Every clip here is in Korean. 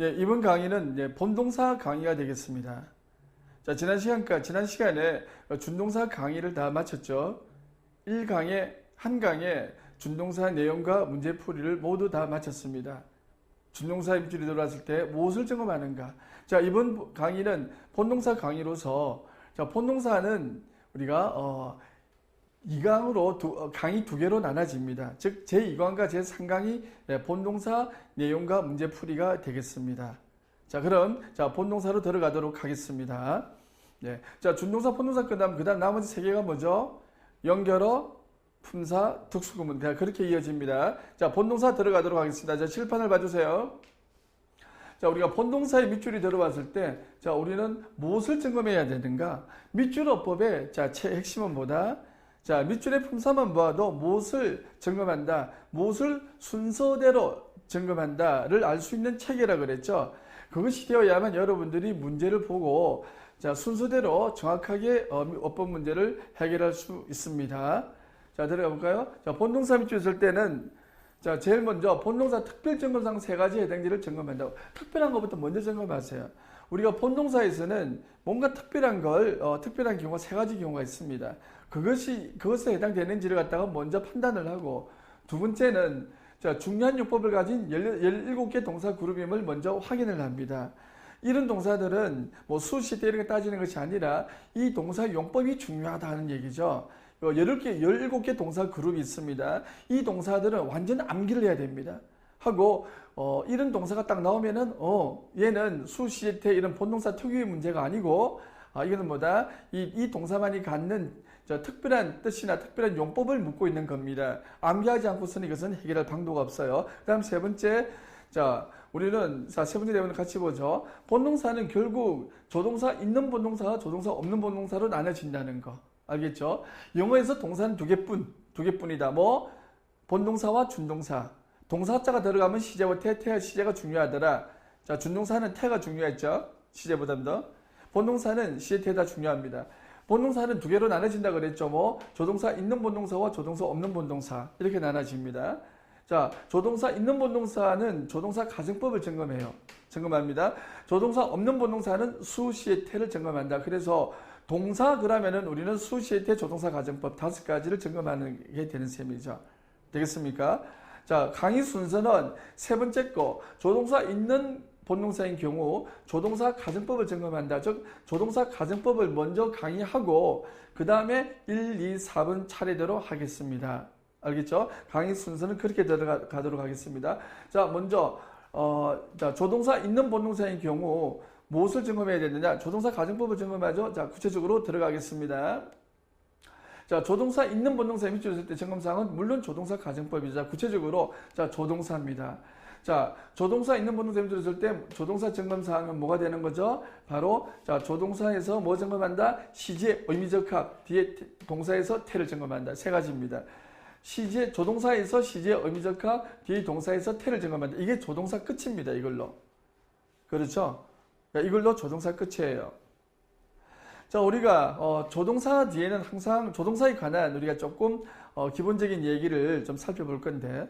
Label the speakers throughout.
Speaker 1: 네, 이번 강의는 이제 본동사 강의가 되겠습니다. 자, 지난 시간에 준동사 강의를 다 마쳤죠. 1강에, 한 강에 준동사 내용과 문제풀이를 모두 다 마쳤습니다. 준동사 입줄이 들어왔을 때 무엇을 점검하는가? 자, 이번 강의는 본동사 강의로서, 자, 본동사는 우리가 2강으로 강의 2개로 나눠집니다. 즉 제2강과 제3강이 본동사 내용과 문제풀이가 되겠습니다. 자, 그럼 본동사로 들어가도록 하겠습니다. 네. 자, 준동사, 본동사 그다음 나머지 3개가 뭐죠? 연결어, 품사, 특수구문. 그렇게 이어집니다. 자, 본동사 들어가도록 하겠습니다. 자, 칠판을 봐주세요. 자, 우리가 본동사의 밑줄이 들어왔을 때, 자, 우리는 무엇을 점검해야 되는가? 밑줄어법의 핵심은 뭐다? 자, 밑줄의 품사만 보아도 무엇을 점검한다, 무엇을 순서대로 점검한다를 알 수 있는 체계라 그랬죠. 그것이 되어야만 여러분들이 문제를 보고 자, 순서대로 정확하게 어법 문제를 해결할 수 있습니다. 자, 들어가 볼까요? 자, 본동사 밑줄 쓸 때는 자, 제일 먼저 본동사 특별점검상 3가지 해당지를 점검한다고. 특별한 것부터 먼저 점검하세요. 우리가 본동사에서는 뭔가 특별한 경우가 3가지 경우가 있습니다. 그것에 해당되는지를 갖다가 먼저 판단을 하고, 두 번째는 자, 중요한 용법을 가진 17개 동사 그룹임을 먼저 확인을 합니다. 이런 동사들은 뭐 수시대 이런 거 따지는 것이 아니라 이 동사 용법이 중요하다는 얘기죠. 17개 동사 그룹이 있습니다. 이 동사들은 완전 암기를 해야 됩니다. 하고 이런 동사가 딱 나오면은 얘는 수시태 이런 본동사 특유의 문제가 아니고 이거는 뭐다? 이 동사만이 갖는 특별한 뜻이나 특별한 용법을 묻고 있는 겁니다. 암기하지 않고서는 이것은 해결할 방도가 없어요. 그 다음 세 번째, 우리는 세 번째 내용을 같이 보죠. 본동사는 결국 조동사 있는 본동사와 조동사 없는 본동사로 나눠진다는 거. 알겠죠? 영어에서 동사는 두 개뿐이다. 본동사와 준동사. 동사자가 들어가면 시제와 태와 시제가 중요하더라. 자, 준동사는 태가 중요했죠? 시제보다도. 본동사는 시제, 태가 중요합니다. 본동사는 2개로 나눠진다 그랬죠. 조동사 있는 본동사와 조동사 없는 본동사. 이렇게 나눠집니다. 자, 조동사 있는 본동사는 조동사 가정법을 점검합니다. 조동사 없는 본동사는 수, 시의 태를 점검한다. 그래서 동사 그러면은 우리는 수, 시의 태, 조동사 가정법 5가지를 점검하는 게 되는 셈이죠. 되겠습니까? 자, 강의 순서는 세 번째 거, 조동사 있는 본동사인 경우 조동사 가정법을 점검한다. 즉 조동사 가정법을 먼저 강의하고 그 다음에 1, 2, 4번 차례대로 하겠습니다. 알겠죠? 강의 순서는 그렇게 들어가도록 하겠습니다. 자, 먼저 조동사 있는 본동사인 경우 무엇을 점검해야 되느냐? 조동사 가정법을 점검하죠. 자, 구체적으로 들어가겠습니다. 자, 조동사 있는 본동사의 밑줄을 쓸 때 점검사항은 물론 조동사 가정법이죠. 구체적으로 조동사입니다. 자, 조동사 있는 본동사 밑줄을 쓸 때 조동사 점검사항은 뭐가 되는 거죠? 바로 조동사에서 뭐 점검한다? 시제, 의미적 합, 뒤에 동사에서 태를 점검한다. 3가지입니다. 조동사에서 시제, 의미적 합, 뒤에 동사에서 태를 점검한다. 이게 조동사 끝입니다. 이걸로. 그렇죠? 이걸로 조동사 끝이에요. 자, 우리가 조동사 뒤에는 항상 조동사에 관한 우리가 조금 기본적인 얘기를 좀 살펴볼 건데,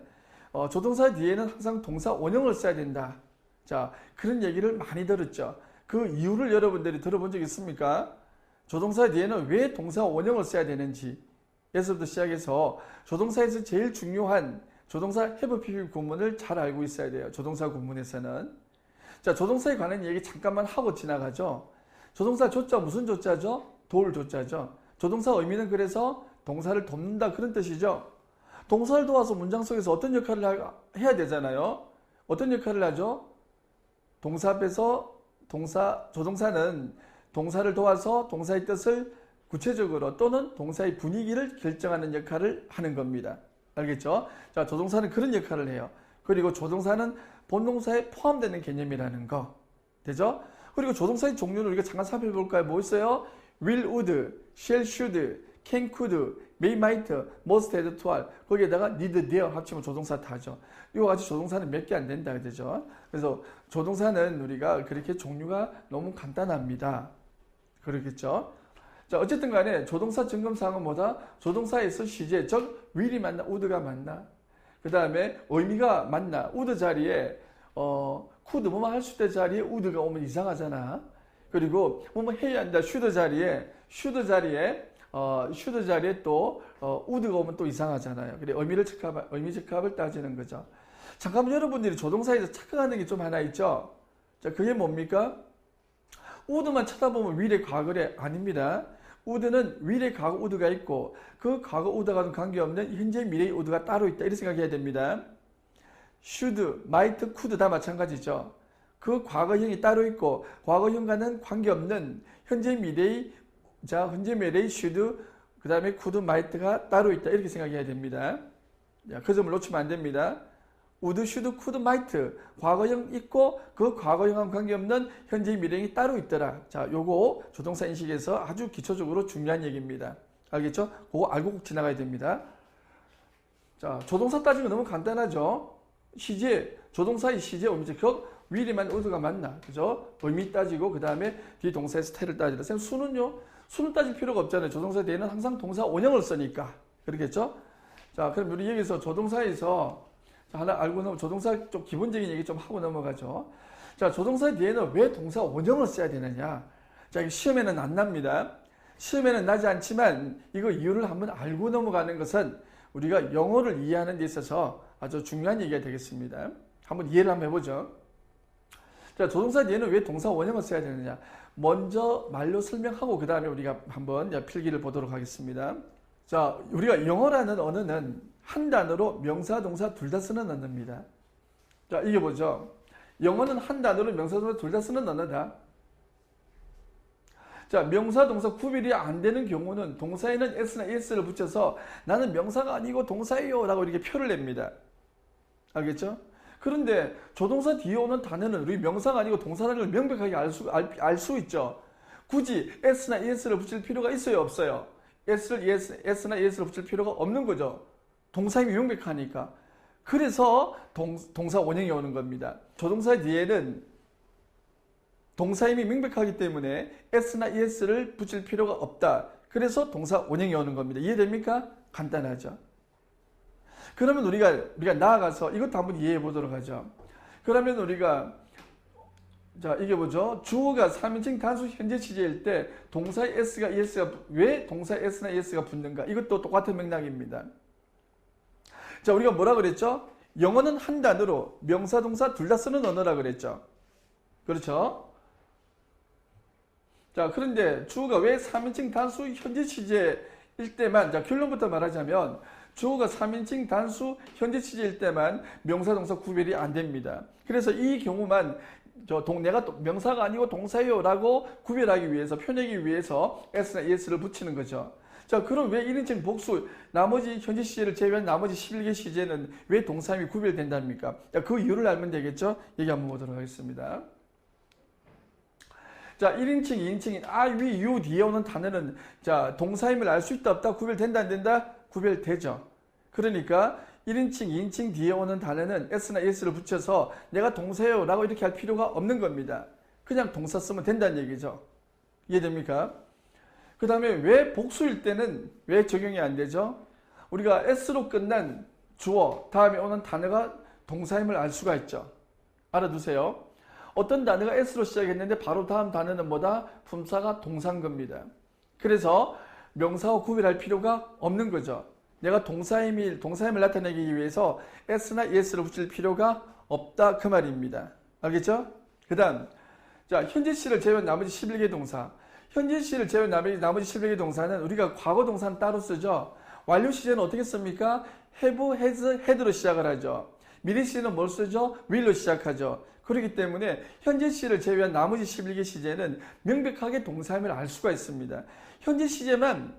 Speaker 1: 조동사 뒤에는 항상 동사 원형을 써야 된다. 자, 그런 얘기를 많이 들었죠. 그 이유를 여러분들이 들어본 적 있습니까? 조동사 뒤에는 왜 동사 원형을 써야 되는지 에서부터 시작해서 조동사에서 제일 중요한 조동사 have PP 구문을 잘 알고 있어야 돼요. 조동사 구문에서는. 자, 조동사에 관한 얘기 잠깐만 하고 지나가죠. 조동사 조자 무슨 조자죠? 도울 조자죠. 조동사 의미는 그래서 동사를 돕는다 그런 뜻이죠. 동사를 도와서 문장 속에서 어떤 역할을 해야 되잖아요. 어떤 역할을 하죠? 동사 앞에서 조동사는 동사를 도와서 동사의 뜻을 구체적으로 또는 동사의 분위기를 결정하는 역할을 하는 겁니다. 알겠죠? 자, 조동사는 그런 역할을 해요. 그리고 조동사는 본동사에 포함되는 개념이라는 거. 되죠? 그리고 조동사의 종류를 우리가 잠깐 살펴볼까요? 뭐 있어요? will, would, shall, should, can, could, may, might, must, had, to, are. 거기에다가 need, dare 합치면 조동사 다죠. 이거 같이 조동사는 몇 개 안 된다. 그죠? 그래서 조동사는 우리가 그렇게 종류가 너무 간단합니다. 그렇겠죠? 자, 어쨌든 간에 조동사 점검사항은 뭐다? 조동사에서 시제, 즉 will이 맞나? would가 맞나? 그 다음에 의미가 맞나? would 자리에 could 뭐뭐 할 수 있다 자리에 would가 오면 이상하잖아. 그리고 뭐뭐 해야 한다 should 자리에 또 would가 오면 또 이상하잖아요. 그래 의미 적합을 따지는 거죠. 잠깐만 여러분들이 조동사에서 착각하는 게 좀 하나 있죠. 자, 그게 뭡니까? would만 쳐다보면 will의 과거래 아닙니다. would는 will의 과거 would가 있고 그 과거 would와는 관계없는 현재 미래의 would가 따로 있다. 이렇게 생각해야 됩니다. should, might, could 다 마찬가지죠. 그 과거형이 따로 있고 과거형과는 관계없는 현재 미래의 should, 그 다음에 could, might가 따로 있다. 이렇게 생각해야 됩니다. 그 점을 놓치면 안 됩니다. would, should, could, might 과거형 있고 그 과거형과 관계없는 현재 미래형이 따로 있더라. 자, 요거 조동사 인식에서 아주 기초적으로 중요한 얘기입니다. 알겠죠? 그거 알고 꼭 지나가야 됩니다. 자, 조동사 따지면 너무 간단하죠. 시제, 조동사의 시제, 의미적 will이만 would가 맞나? 그죠? 의미 따지고 그 다음에 뒤 동사의 스타일을 따지라. 수는요? 수는 따질 필요가 없잖아요. 조동사 뒤에는 항상 동사 원형을 쓰니까. 그렇겠죠? 자, 그럼 우리 여기서 조동사에서 하나 알고 조동사 좀 기본적인 얘기 좀 하고 넘어가죠. 자, 조동사 뒤에는 왜 동사 원형을 써야 되느냐? 자, 이거 시험에는 안 납니다. 시험에는 나지 않지만 이거 이유를 한번 알고 넘어가는 것은 우리가 영어를 이해하는 데 있어서 아주 중요한 얘기가 되겠습니다. 한번 이해를 한번 해보죠. 자, 조동사 뒤에는 왜 동사 원형을 써야 되느냐? 먼저 말로 설명하고 그 다음에 우리가 한번 필기를 보도록 하겠습니다. 자, 우리가 영어라는 언어는 한 단어로 명사, 동사 둘 다 쓰는 언어입니다. 자, 이게 뭐죠? 영어는 한 단어로 명사, 동사 둘 다 쓰는 언어다. 자, 명사, 동사 구별이 안 되는 경우는 동사에는 s나 es를 붙여서 나는 명사가 아니고 동사예요 라고 이렇게 표를 냅니다. 알겠죠? 그런데 조동사 뒤에 오는 단어는 우리 명사가 아니고 동사라는 걸 명백하게 알 수 있죠. 굳이 s나 es를 붙일 필요가 있어요, 없어요? s나 es를 붙일 필요가 없는 거죠. 동사임이 명백하니까. 그래서 동사 원형이 오는 겁니다. 조동사 뒤에는 동사임이 명백하기 때문에 s나 es를 붙일 필요가 없다. 그래서 동사 원형이 오는 겁니다. 이해됩니까? 간단하죠. 그러면 우리가 나아가서 이것도 한번 이해해 보도록 하죠. 그러면 우리가 자, 이게 뭐죠? 주어가 3인칭 단수 현재 시제일 때 동사의 s가 es가 왜 동사 s나 es가 붙는가? 이것도 똑같은 맥락입니다. 자, 우리가 뭐라 그랬죠? 영어는 한 단어로 명사, 동사 둘 다 쓰는 언어라 그랬죠. 그렇죠? 자, 그런데 주어가 왜 3인칭 단수 현재 시제일 때만, 자, 결론부터 말하자면 주어가 3인칭 단수 현재 시제일 때만 명사, 동사 구별이 안 됩니다. 그래서 이 경우만 내가 명사가 아니고 동사예요 라고 구별하기 위해서, 표내기 위해서 s나 es를 붙이는 거죠. 자, 그럼 왜 1인칭 복수, 나머지 현재 시제를 제외한 나머지 11개 시제는 왜 동사임이 구별된답니까? 자, 그 이유를 알면 되겠죠? 얘기 한번 보도록 하겠습니다. 자, 1인칭, 2인칭인 I, we, you 뒤에 오는 단어는 자, 동사임을 알 수 있다, 없다, 구별된다, 안 된다? 구별되죠. 그러니까 1인칭, 2인칭 뒤에 오는 단어는 s나 es를 붙여서 내가 동사예요 라고 이렇게 할 필요가 없는 겁니다. 그냥 동사 쓰면 된다는 얘기죠. 이해됩니까? 그 다음에 왜 복수일 때는 왜 적용이 안 되죠? 우리가 s로 끝난 주어 다음에 오는 단어가 동사임을 알 수가 있죠. 알아두세요. 어떤 단어가 s로 시작했는데 바로 다음 단어는 뭐다? 품사가 동사인 겁니다. 그래서 명사와 구별할 필요가 없는 거죠. 내가 동사임을 나타내기 위해서 s나 es를 붙일 필요가 없다 그 말입니다. 알겠죠? 그 다음 자, 현재 시를 제외한 나머지 11개 동사. 현재 시를 제외한 나머지 11개 동사는 우리가 과거 동사는 따로 쓰죠. 완료 시제는 어떻게 씁니까? have, has, had로 시작을 하죠. 미래 시제는 뭘 쓰죠? will로 시작하죠. 그렇기 때문에 현재 시를 제외한 나머지 11개 시제는 명백하게 동사임을 알 수가 있습니다. 현재 시제만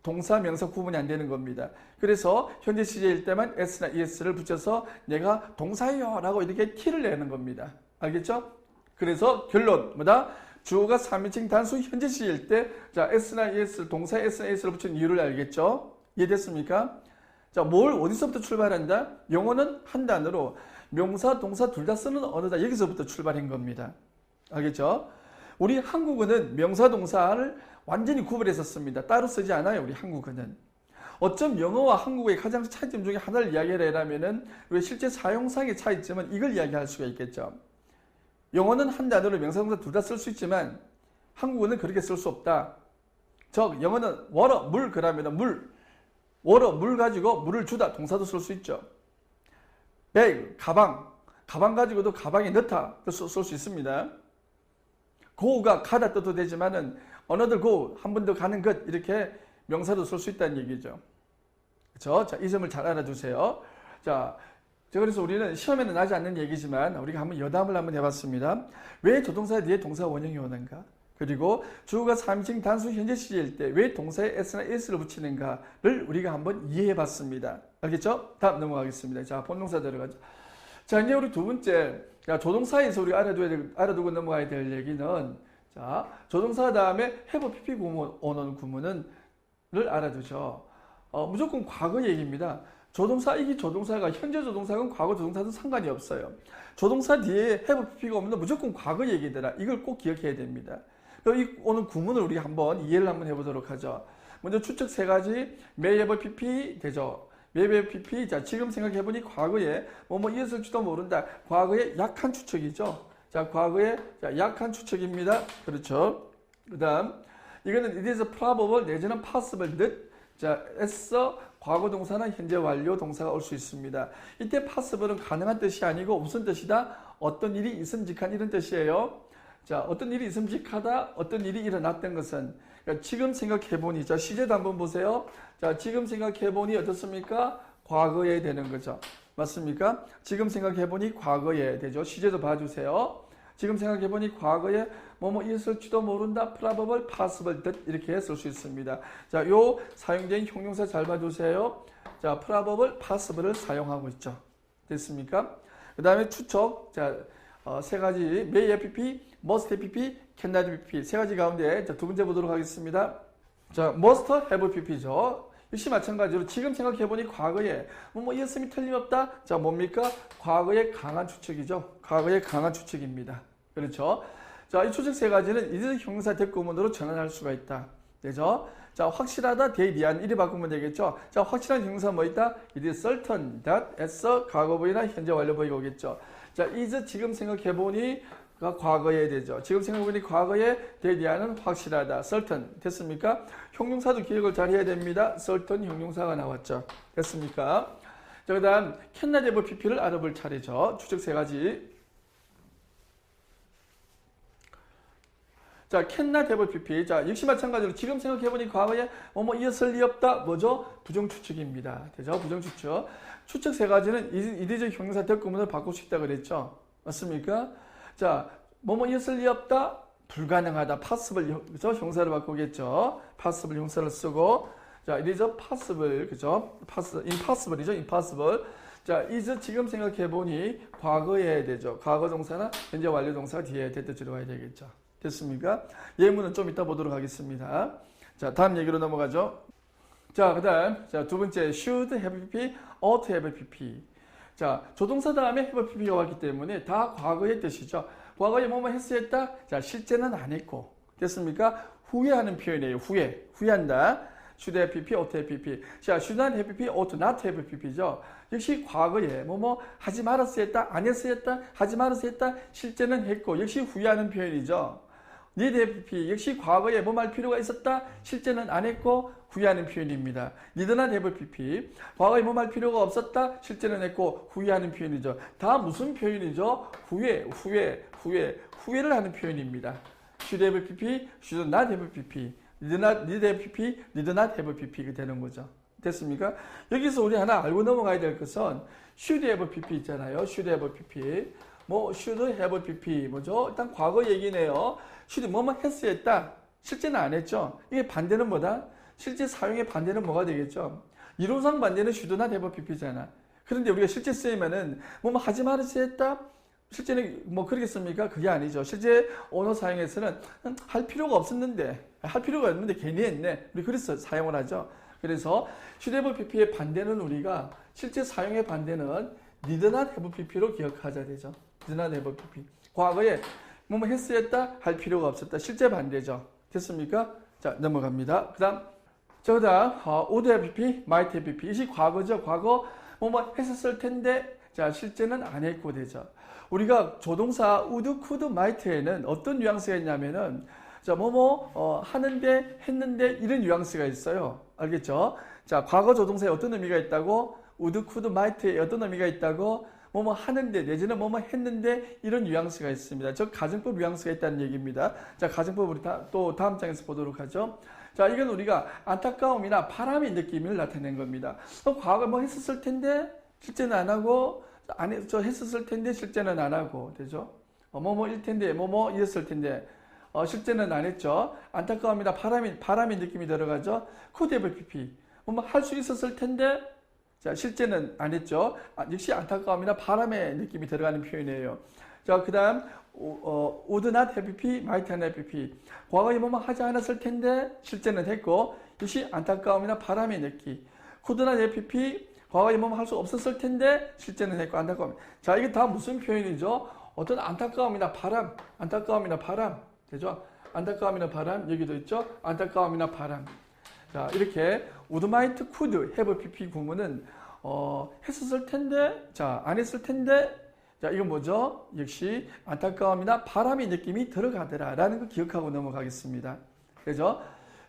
Speaker 1: 동사, 명사 구분이 안 되는 겁니다. 그래서 현재 시제일 때만 s나 es를 붙여서 내가 동사예요 라고 이렇게 티를 내는 겁니다. 알겠죠? 그래서 결론 뭐다? 주어가 3인칭 단수 현재 시제일 때 자, s나 es, 동사 s나 es를 붙인 이유를 알겠죠? 이해됐습니까? 자, 어디서부터 출발한다? 영어는 한 단어로 명사, 동사 둘 다 쓰는 언어다. 여기서부터 출발한 겁니다. 알겠죠? 우리 한국어는 명사, 동사를 완전히 구별해서 씁니다. 따로 쓰지 않아요, 우리 한국어는. 어쩜 영어와 한국어의 가장 차이점 중에 하나를 이야기를 하려면은 왜 실제 사용상의 차이점은 이걸 이야기할 수가 있겠죠. 영어는 한 단어로 명사동사 둘 다 쓸 수 있지만 한국어는 그렇게 쓸 수 없다. 즉 영어는 water, 물 그러면 물, water, 물 가지고 물을 주다 동사도 쓸 수 있죠. bag, 가방, 가방 가지고도 가방에 넣다 쓸 수 있습니다. go가 가다 뜻도 되지만은 another go, 한 번 더 가는 것 이렇게 명사도 쓸 수 있다는 얘기죠. 그렇죠? 자, 이 점을 잘 알아두세요. 자, 그래서 우리는 시험에는 나지 않는 얘기지만 우리가 한번 여담을 한번 해봤습니다. 왜 조동사 뒤에 동사 원형이 오는가? 그리고 주어가 3인칭 단수 현재 시제일 때 왜 동사에 s나 is를 붙이는가를 우리가 한번 이해해봤습니다. 알겠죠? 다음 넘어가겠습니다. 자, 본동사 들어가죠. 자, 이제 우리 두 번째, 자, 조동사에서 우리가 알아두고 넘어가야 될 얘기는, 자, 조동사 다음에 have pp 오는 구문을 알아두죠. 무조건 과거 얘기입니다. 조동사이기 조동사가 현재 조동사건 과거 조동사든 상관이 없어요. 조동사 뒤에 have pp가 오면 무조건 과거 얘기더라. 이걸 꼭 기억해야 됩니다. 이 오는 구문을 우리 한번 이해를 한번 해보도록 하죠. 먼저 추측 세 가지, may have pp 되죠. may have pp. 자, 지금 생각해보니 과거에 뭐뭐 이었을지도 모른다. 과거에 약한 추측이죠. 자, 과거에 약한 추측입니다. 그렇죠. 그 다음, 이거는 it is probable 내지는 possible that. 자, 애써 과거 동사나 현재 완료 동사가 올 수 있습니다. 이때 possible은 가능한 뜻이 아니고 무슨 뜻이다? 어떤 일이 있음직한 이런 뜻이에요. 자, 어떤 일이 있음직하다, 어떤 일이 일어났던 것은, 그러니까 지금 생각해보니, 자, 시제도 한번 보세요. 자, 지금 생각해보니 어떻습니까? 과거에 되는 거죠. 맞습니까? 지금 생각해보니 과거에 되죠. 시제도 봐주세요. 지금 생각해보니 과거에 뭐뭐 있을지도 모른다, probable, possible, that 이렇게 쓸 수 있습니다. 자, 요 사용된 형용사 잘 봐주세요. 자, probable, possible을 사용하고 있죠. 됐습니까? 그 다음에 추측, 자, 세 가지, may have pp, must have pp, cannot have pp. 세 가지 가운데, 자, 두 번째 보도록 하겠습니다. 자, must have pp죠. 역시 마찬가지로 지금 생각해보니 과거에 뭐뭐 이었음이 틀림없다. 자, 뭡니까? 과거의 강한 추측이죠. 과거의 강한 추측입니다. 그렇죠? 자, 이 추측 세 가지는 이들 형용사 대구문으로 전환할 수가 있다. 되죠? 자, 확실하다, 대리한 이리 바꾸면 되겠죠? 자, 확실한 형용사 뭐 있다? it is certain that, as, 과거분이나 현재 완료분이 오겠죠. 자, is 지금 생각해보니 가 과거에 되죠. 지금 생각해보니 과거에 대리하는 확실하다. certain. 됐습니까? 형용사도 기억을 잘 해야 됩니다. certain 형용사가 나왔죠. 됐습니까? 자, 그 다음 cannot have pp를 알아볼 차례죠. 추측 세 가지. 자, cannot have pp. 자, 역시 마찬가지로 지금 생각해보니 과거에 뭐뭐 이었을 리 없다. 뭐죠? 부정추측입니다. 되죠? 부정추측. 추측 세 가지는 이리적 형용사 대구문을 바꿀 수 있다고 그랬죠? 맞습니까? 자, 뭐뭐 있을 리 없다, 불가능하다, possible, 그죠? 형사를 바꾸겠죠. possible 형사를 쓰고, 자, it is possible, 그죠? impossible이죠, impossible. 자, is 지금 생각해보니 과거에 되죠. 과거 동사나 현재 완료 동사 뒤에 대뜻 들어가야 되겠죠. 됐습니까? 예문은 좀 이따 보도록 하겠습니다. 자, 다음 얘기로 넘어가죠. 자, 그 다음, 자, 두 번째, should have pp, ought to have pp. 자, 조동사 다음에 have pp가 왔기 때문에 다 과거의 뜻이죠. 과거에 뭐뭐 했었다? 자, 실제는 안 했고. 됐습니까? 후회하는 표현이에요. 후회한다. should have pp, ought to have pp. 자, should not have pp, ought not have pp죠. 역시 과거에 뭐뭐 하지 말았어야 했다, 안 했어야 했다, 하지 말았어야 했다, 실제는 했고. 역시 후회하는 표현이죠. need have pp. 역시 과거에 뭐 할 필요가 있었다, 실제는 안 했고, 후회하는 표현입니다. need not have pp. 과거에 뭐 할 필요가 없었다, 실제는 했고, 후회하는 표현이죠. 다 무슨 표현이죠? 후회를 하는 표현입니다. should have pp, should not have pp. need have pp, need not have pp가 되는 거죠. 됐습니까? 여기서 우리 하나 알고 넘어가야 될 것은 should have pp 있잖아요. should have pp. 뭐 should have pp 뭐죠? 일단 과거 얘기네요. should 뭐뭐 했어야 했다. 실제는 안 했죠. 이게 반대는 뭐다? 실제 사용의 반대는 뭐가 되겠죠? 이론상 반대는 should not have pp잖아. 그런데 우리가 실제 쓰이면은 뭐뭐 하지 말았어야 했다. 실제는 뭐 그러겠습니까? 그게 아니죠. 실제 언어 사용에서는 할 필요가 없었는데 괜히 했네. 우리 그래서 사용을 하죠. 그래서 should have pp의 반대는 우리가 실제 사용의 반대는 need not have pp로 기억하자 되죠. need not have pp. 과거에 뭐뭐 했어야 했다, 할 필요가 없었다. 실제 반대죠. 됐습니까? 자, 넘어갑니다. 그 다음 would have pp, might have pp. 이것이 과거죠. 과거 뭐뭐 했었을 텐데, 자, 실제는 안 했고 되죠. 우리가 조동사 would, could, might에는 어떤 뉘앙스가 있냐면은 자, 하는데, 했는데 이런 뉘앙스가 있어요. 알겠죠? 자, 과거 조동사에 어떤 의미가 있다고? would, could, might에 어떤 의미가 있다고? 하는데 내지는 했는데 이런 뉘앙스가 있습니다. 즉 가정법 뉘앙스가 있다는 얘기입니다. 자, 가정법 우리 또 다음 장에서 보도록 하죠. 자, 이건 우리가 안타까움이나 바람의 느낌을 나타낸 겁니다. 과거 했었을 텐데 실제는 안 하고 했었을 텐데 실제는 안 하고 되죠. 일 텐데 이랬을 텐데 실제는 안 했죠. 안타까움이나 바람의 느낌이 들어가죠. could have pp 할 수 있었을 텐데 자, 실제는 안 했죠. 역시 안타까움이나 바람의 느낌이 들어가는 표현이에요. 자, 그 다음, would not have pp, might not have pp. 과거에 하지 않았을 텐데, 실제는 했고, 역시 안타까움이나 바람의 느낌. could not have pp, 과거에 할 수 없었을 텐데, 실제는 했고, 안타까움. 자, 이게 다 무슨 표현이죠? 어떤 안타까움이나 바람, 되죠? 안타까움이나 바람, 여기도 있죠? 안타까움이나 바람. 자, 이렇게 would, might, could have pp 구문은 했었을 텐데, 자, 안 했을 텐데, 자, 이건 뭐죠? 역시 안타까움이나 바람의 느낌이 들어가더라라는 거 기억하고 넘어가겠습니다. 그죠?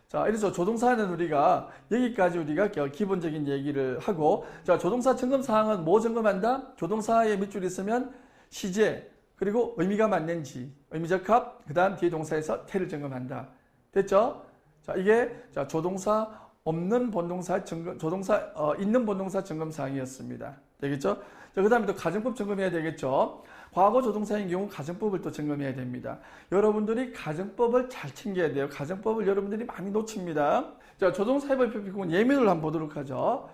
Speaker 1: 자, 이래서 조동사는 우리가 여기까지 우리가 기본적인 얘기를 하고, 자, 조동사 점검 사항은 뭐 점검한다? 조동사에 밑줄이 있으면 시제, 그리고 의미가 맞는지, 의미적 합, 그 다음 뒤에 동사에서 태를 점검한다. 됐죠? 자, 이게 조동사 없는 본동사 점검, 있는 본동사 점검 사항이었습니다. 되겠죠? 자, 그 다음에 또 가정법 점검해야 되겠죠? 과거 조동사인 경우 가정법을 또 점검해야 됩니다. 여러분들이 가정법을 잘 챙겨야 돼요. 가정법을 여러분들이 많이 놓칩니다. 자, 조동사 have pp는 예문을 한번 보도록 하죠.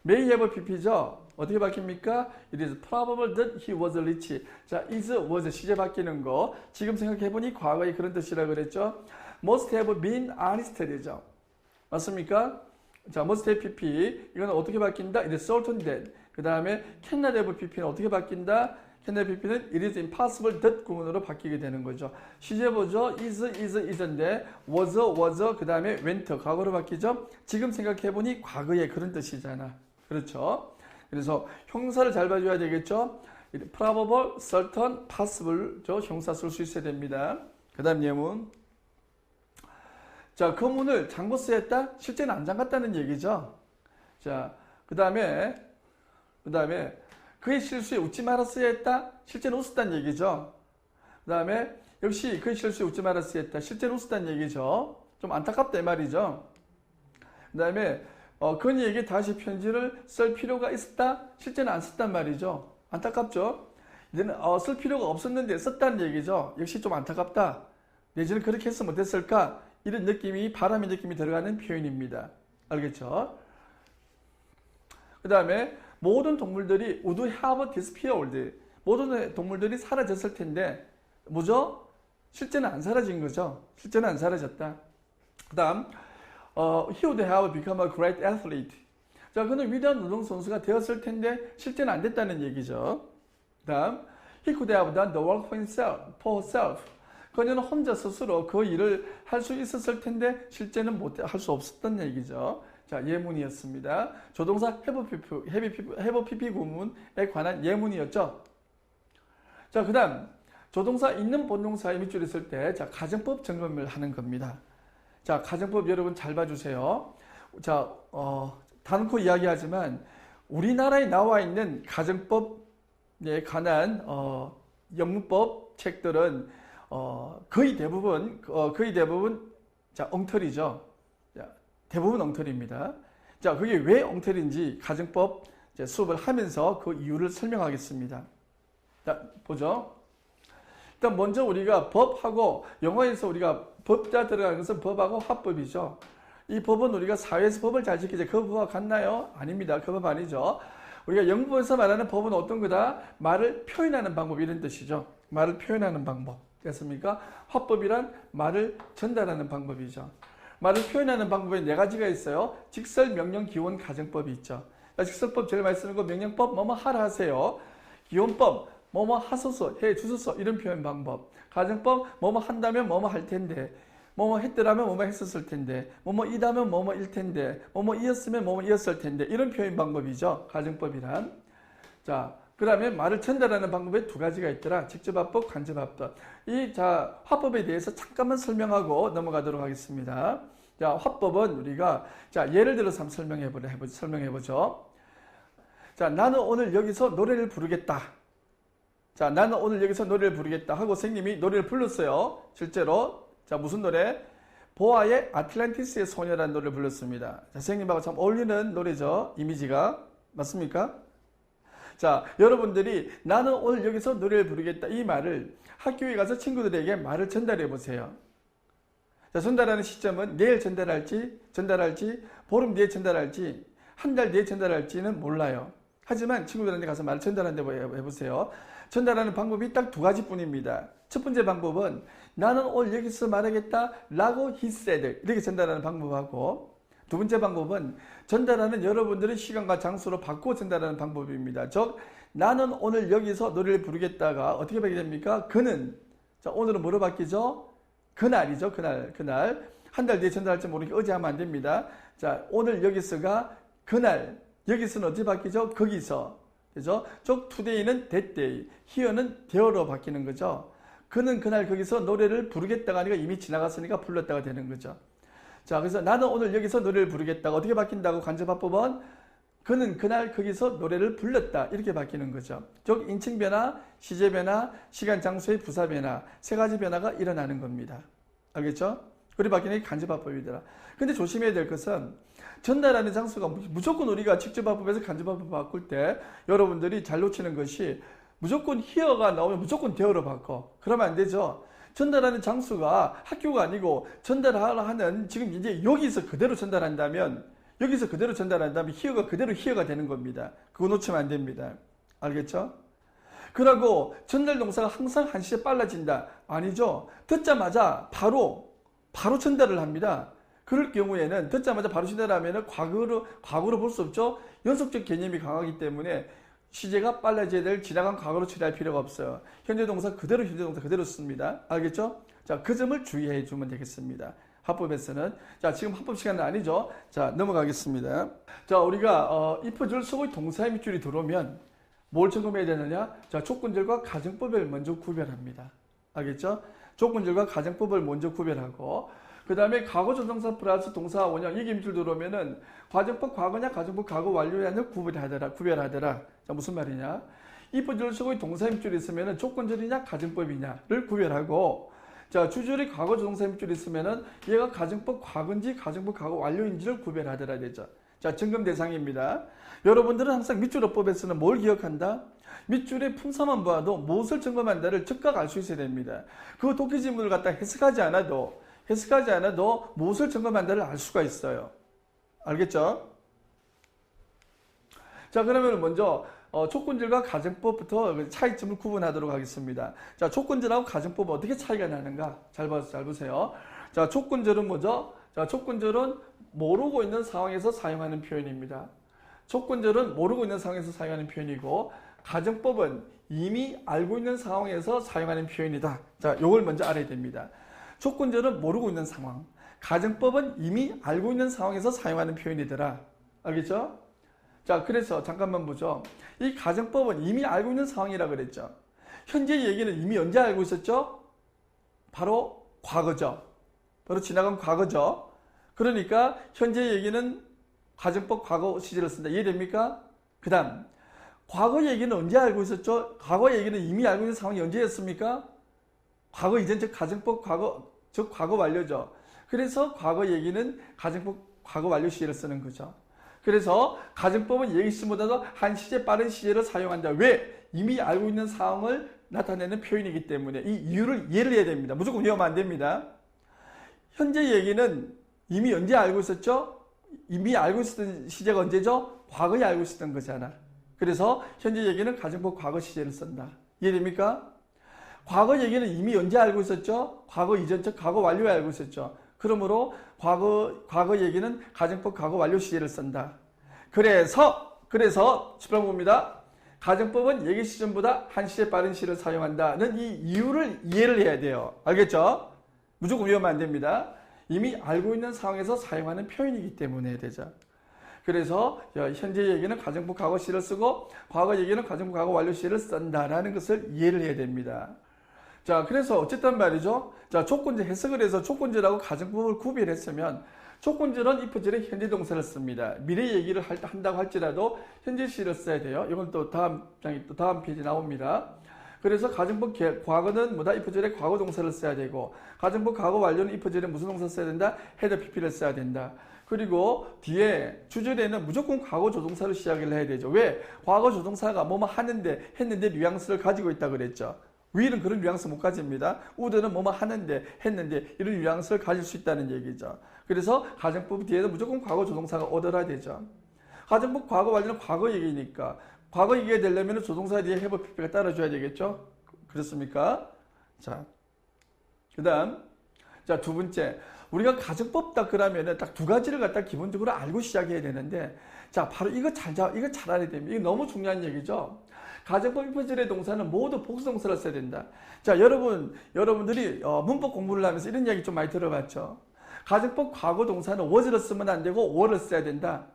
Speaker 1: may have pp죠? 어떻게 바뀝니까? It is probable that he was rich. 자, is, was 시제 바뀌는 거. 지금 생각해보니 과거에 그런 뜻이라고 그랬죠? must have been honest 되죠. 맞습니까? 자, must have pp. 이건 어떻게 바뀐다? It is certain that. 그 다음에 cannot have pp는 어떻게 바뀐다? cannot have pp는 it is impossible that 구문으로 바뀌게 되는 거죠. 시제 보죠. is인데 was, 그 다음에 went. 과거로 바뀌죠? 지금 생각해보니 과거에 그런 뜻이잖아. 그렇죠? 그래서 형사를 잘 봐줘야 되겠죠? probable, certain, possible 저 형사 쓸 수 있어야 됩니다. 그 다음 예문. 자, 그 문을 잠궈 쓰였다? 실제는 안 잠갔다는 얘기죠. 자, 그 다음에 그의 실수에 웃지 말았어야 했다? 실제는 웃었다는 얘기죠. 그 다음에 역시 그의 실수에 웃지 말았어야 했다? 실제는 웃었다는 얘기죠. 좀 안타깝다 이 말이죠. 그 다음에 그녀에게 다시 편지를 쓸 필요가 있었다? 실제는 안 썼단 말이죠. 안타깝죠. 이제는 쓸 필요가 없었는데 썼다는 얘기죠. 역시 좀 안타깝다. 내지는 그렇게 했으면 어땠을까? 이런 느낌이 바람의 느낌이 들어가는 표현입니다. 알겠죠? 그 다음에 모든 동물들이 would have disappeared. 모든 동물들이 사라졌을 텐데 뭐죠? 실제는 안 사라진 거죠. 실제는 안 사라졌다. 그 다음 he would have become a great athlete. 자, 그는 위대한 운동선수가 되었을 텐데 실제는 안 됐다는 얘기죠. 그 다음 he could have done the work for herself. 그녀는 혼자 스스로 그 일을 할 수 있었을 텐데 실제는 할 수 없었던 얘기죠. 자, 예문이었습니다. 조동사 have pp 구문에 관한 예문이었죠. 자, 그 다음 조동사 있는 본동사에 밑줄이 있을 때 자, 가정법 점검을 하는 겁니다. 자, 가정법 여러분 잘 봐주세요. 자, 단코 이야기하지만 우리나라에 나와 있는 가정법에 관한 영문법 책들은 거의 대부분 자, 엉터리죠. 자, 대부분 엉터리입니다. 자, 그게 왜 엉터리인지 가정법 수업을 하면서 그 이유를 설명하겠습니다. 자, 보죠. 일단 먼저 우리가 법하고 영어에서 우리가 법자 들어가는 것은 법하고 화법이죠. 이 법은 우리가 사회에서 법을 잘 지키자. 그 법과 같나요? 아닙니다. 그 법 아니죠. 우리가 영문에서 말하는 법은 어떤 거다? 말을 표현하는 방법 이런 뜻이죠. 말을 표현하는 방법. 됐습니까? 화법이란 말을 전달하는 방법이죠. 말을 표현하는 방법에 네 가지가 있어요. 직설, 명령, 기원, 가정법이 있죠. 직설법 제일 많이 쓰는 거 명령법 뭐뭐 하라 하세요. 기원법 뭐뭐 하소서, 해 주소서 이런 표현 방법. 가정법 뭐뭐 한다면 뭐뭐 할 텐데. 뭐뭐 했더라면 뭐뭐 했었을 텐데, 뭐뭐 이다면 뭐뭐 일 텐데, 뭐뭐 이었으면 뭐뭐 이었을 텐데, 이런 표현 방법이죠. 가정법이란. 자, 그 다음에 말을 전달하는 방법에 두 가지가 있더라. 직접합법, 간접합법. 화법에 대해서 잠깐만 설명하고 넘어가도록 하겠습니다. 자, 화법은 우리가, 자, 예를 들어서 한번 설명해보죠. 자, 나는 오늘 여기서 노래를 부르겠다. 자, 나는 오늘 여기서 노래를 부르겠다 하고 선생님이 노래를 불렀어요. 실제로. 자, 무슨 노래? 보아의 아틀란티스의 소녀라는 노래를 불렀습니다. 자, 선생님하고 참 어울리는 노래죠. 이미지가. 맞습니까? 자, 여러분들이 나는 오늘 여기서 노래를 부르겠다 이 말을 학교에 가서 친구들에게 말을 전달해 보세요. 자, 전달하는 시점은 내일 전달할지, 보름 뒤에 전달할지, 한 달 뒤에 전달할지는 몰라요. 하지만 친구들한테 가서 말을 전달한다고 해보세요. 전달하는 방법이 딱 두 가지뿐입니다. 첫 번째 방법은 나는 오늘 여기서 말하겠다 라고 he said 이렇게 전달하는 방법하고, 두 번째 방법은 전달하는 여러분들의 시간과 장소로 바꾸어 전달하는 방법입니다. 즉 나는 오늘 여기서 노래를 부르겠다가 어떻게 바뀌게 됩니까? 그는, 자, 오늘은 뭐로 바뀌죠? 그날이죠. 그날. 한 달 뒤에 전달할지 모르니까 어제 하면 안 됩니다. 자, 오늘 여기서가 그날, 여기서는 어떻게 바뀌죠? 거기서. 그죠? 즉 today는 that day, here는 there로 바뀌는 거죠. 그는 그날 거기서 노래를 부르겠다가 아니라 이미 지나갔으니까 불렀다가 되는 거죠. 자, 그래서 나는 오늘 여기서 노래를 부르겠다가 어떻게 바뀐다고? 간접합법은 그는 그날 거기서 노래를 불렀다 이렇게 바뀌는 거죠. 즉 인칭 변화, 시제 변화, 시간 장소의 부사 변화, 세 가지 변화가 일어나는 겁니다. 알겠죠? 그리 바뀌는 게 간접합법이더라. 근데 조심해야 될 것은 전달하는 장소가 무조건 우리가 직접합법에서 간접합법 바꿀 때 여러분들이 잘 놓치는 것이 무조건 here가 나오면 무조건 there로 바꿔. 그러면 안 되죠. 전달하는 장소가 학교가 아니고 전달하는 지금 이제 여기서 그대로 전달한다면 here가 그대로 here가 되는 겁니다. 그거 놓치면 안 됩니다. 알겠죠? 그러고 전달 동사가 항상 한 시에 빨라진다. 아니죠. 듣자마자 바로 전달을 합니다. 그럴 경우에는 듣자마자 바로 전달하면 과거로 볼 수 없죠. 연속적 개념이 강하기 때문에 시제가 빨라져야 될 지나간 과거로 처리할 필요가 없어요. 현재 동사 그대로 씁니다. 알겠죠? 자, 그 점을 주의해 주면 되겠습니다. 합법에서는. 자, 지금 합법 시간은 아니죠. 자, 넘어가겠습니다. 자, 우리가 if 속의 동사의 밑줄이 들어오면 뭘 점검해야 되느냐? 자, 조건절과 가정법을 먼저 구별합니다. 알겠죠? 조건절과 가정법을 먼저 구별하고, 그 다음에 과거조동사 플러스 동사 원형 이게 밑줄 들어오면은 과정법 과거냐 가정법 과거 완료냐를 구별하더라. 자, 무슨 말이냐? if 속의 동사 밑줄이 있으면은 조건절이냐 가정법이냐를 구별하고, 자, 주절이 과거조동사 밑줄이 있으면은 얘가 가정법 과거인지 가정법 과거 완료인지를 구별하더라 되죠. 자, 점검 대상입니다. 여러분들은 항상 밑줄어법에서는 뭘 기억한다? 밑줄의 품사만 봐도 무엇을 점검한다를 즉각 알 수 있어야 됩니다. 그 독해 지문을 갖다 해석하지 않아도 무엇을 점검한다를 알 수가 있어요. 알겠죠? 자, 그러면 먼저 조건절과 가정법부터 차이점을 구분하도록 하겠습니다. 자, 조건절하고 가정법은 어떻게 차이가 나는가? 잘 보세요. 자, 조건절은 뭐죠? 자, 조건절은 모르고 있는 상황에서 사용하는 표현입니다. 조건절은 모르고 있는 상황에서 사용하는 표현이고, 가정법은 이미 알고 있는 상황에서 사용하는 표현이다. 자, 요걸 먼저 알아야 됩니다. 조건절은 모르고 있는 상황, 가정법은 이미 알고 있는 상황에서 사용하는 표현이더라. 알겠죠? 자, 그래서 잠깐만 보죠. 이 가정법은 이미 알고 있는 상황이라 그랬죠. 현재 얘기는 이미 언제 알고 있었죠? 바로 과거죠. 바로 지나간 과거죠. 그러니까 현재 얘기는 가정법 과거 시제를 쓴다. 이해됩니까? 그 다음 과거 얘기는 언제 알고 있었죠? 과거 얘기는 이미 알고 있는 상황이 언제였습니까? 과거 이전 즉 가정법 과거 즉 과거 완료죠. 그래서 과거 얘기는 가정법 과거 완료 시제를 쓰는 거죠. 그래서 가정법은 얘기 시보다도 한 시제 빠른 시제를 사용한다. 왜? 이미 알고 있는 상황을 나타내는 표현이기 때문에 이 이유를 이해를 해야 됩니다. 무조건 이해하면 안 됩니다. 현재 얘기는 이미 언제 알고 있었죠? 이미 알고 있었던 시제가 언제죠? 과거에 알고 있었던 거잖아. 그래서 현재 얘기는 가정법 과거 시제를 쓴다. 이해됩니까? 과거 얘기는 이미 언제 알고 있었죠? 과거 이전 즉 과거 완료에 알고 있었죠. 그러므로 과거 얘기는 가정법 과거 완료 시제를 쓴다. 그래서 18번입니다. 가정법은 얘기 시점보다 한 시제 빠른 시를 사용한다는 이 이유를 이해를 해야 돼요. 알겠죠? 무조건 외우면 안 됩니다. 이미 알고 있는 상황에서 사용하는 표현이기 때문에 되죠. 그래서 현재 얘기는 가정법 과거 시를 쓰고 과거 얘기는 가정법 과거 완료 시를 쓴다라는 것을 이해를 해야 됩니다. 자, 그래서 어쨌든 말이죠. 자, 조건제 해석을 해서 조건제라고 가정법을 구별했으면 조건제는 if절에 현재 동사를 씁니다. 미래 얘기를 한다고 할지라도 현재 시를 써야 돼요. 이건 또 다음 장이 또 다음 페이지 나옵니다. 그래서 가정법 과거는 뭐다? if절에 과거 동사를 써야 되고 가정법 과거 완료는 if절에 무슨 동사 써야 된다? head pp를 써야 된다. 그리고 뒤에 주절에는 무조건 과거 조동사로 시작을 해야 되죠. 왜? 과거 조동사가 뭐뭐 하는데 했는데 뉘앙스를 가지고 있다 그랬죠. will은 그런 뉘앙스 못 가집니다. would는 뭐뭐 하는데 했는데 이런 뉘앙스를 가질 수 있다는 얘기죠. 그래서 가정법 뒤에는 무조건 과거 조동사가 얻어야 되죠. 가정법 과거 완료는 과거 얘기니까 과거 얘기가 되려면 조동사 뒤에 have pp가 따라줘야 되겠죠. 그렇습니까? 자, 그 다음 자, 두 번째 우리가 가정법 딱 그러면은 딱 두 가지를 갖다 기본적으로 알고 시작해야 되는데 자, 바로 이거 잘 알아야 됩니다. 이거 너무 중요한 얘기죠. 가정법 if절의 동사는 모두 복수동사를 써야 된다. 자, 여러분들이 문법 공부를 하면서 이런 이야기 좀 많이 들어봤죠. 가정법 과거 동사는 was를 쓰면 안 되고 were를 써야 된다.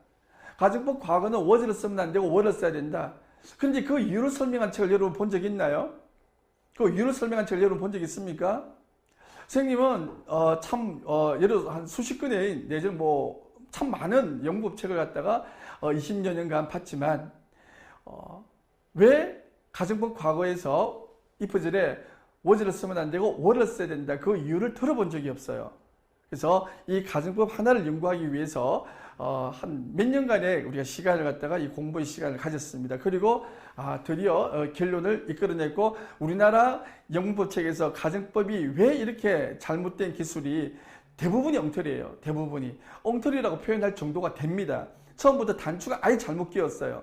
Speaker 1: 가정법 과거는 was를 쓰면 안 되고 were를 써야 된다. 그런데 그 이유를 설명한 책을 여러분 본 적 있나요? 그 이유를 설명한 책을 여러분 본 적 있습니까? 선생님은 예를 한 수십 권의 내지는 참 많은 연구책을 갖다가 20여년간 봤지만 왜 가정법 과거에서 if절에 was를 쓰면 안 되고 were를 써야 된다. 그 이유를 들어본 적이 없어요. 그래서 이 가정법 하나를 연구하기 위해서 한 몇 년간의 우리가 시간을 갖다가 이 공부의 시간을 가졌습니다. 그리고 드디어 결론을 이끌어냈고 우리나라 영문법책에서 가정법이 왜 이렇게 잘못된 기술이 대부분이 엉터리예요. 대부분이 엉터리라고 표현할 정도가 됩니다. 처음부터 단추가 아예 잘못 끼었어요.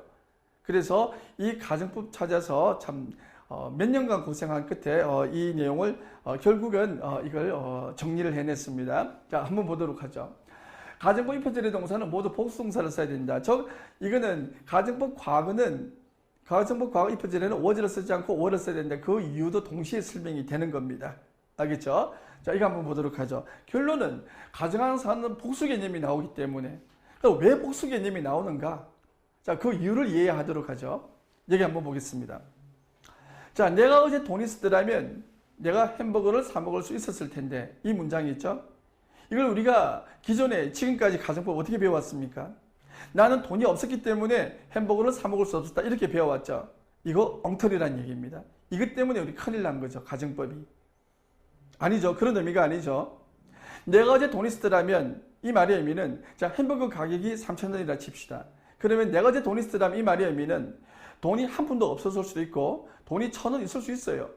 Speaker 1: 그래서 이 가정법 찾아서 참 몇 년간 고생한 끝에 이 내용을 결국은 이걸 정리를 해냈습니다. 자, 한번 보도록 하죠. 가정법 if절의 동사는 모두 복수동사를 써야 된다. 이거는 가정법 과거 if절에는 was를 쓰지 않고 were를 써야 된다. 그 이유도 동시에 설명이 되는 겁니다. 알겠죠? 자, 이거 한번 보도록 하죠. 결론은 가정하는 복수 개념이 나오기 때문에 왜 복수 개념이 나오는가? 자, 그 이유를 이해하도록 하죠. 여기 한번 보겠습니다. 자, 내가 어제 돈 있었더라면 내가 햄버거를 사 먹을 수 있었을 텐데 이 문장이 있죠. 이걸 우리가 기존에 지금까지 가정법 어떻게 배워왔습니까? 나는 돈이 없었기 때문에 햄버거를 사 먹을 수 없었다 이렇게 배워왔죠. 이거 엉터리란 얘기입니다. 이것 때문에 우리 큰일 난 거죠. 가정법이. 아니죠. 그런 의미가 아니죠. 내가 어제 돈 있었더라면 이 말의 의미는 자, 햄버거 가격이 3,000원이라 칩시다. 그러면 내가 어제 돈 있었더라면 이 말의 의미는 돈이 한 푼도 없었을 수도 있고 돈이 1,000원 있을 수 있어요.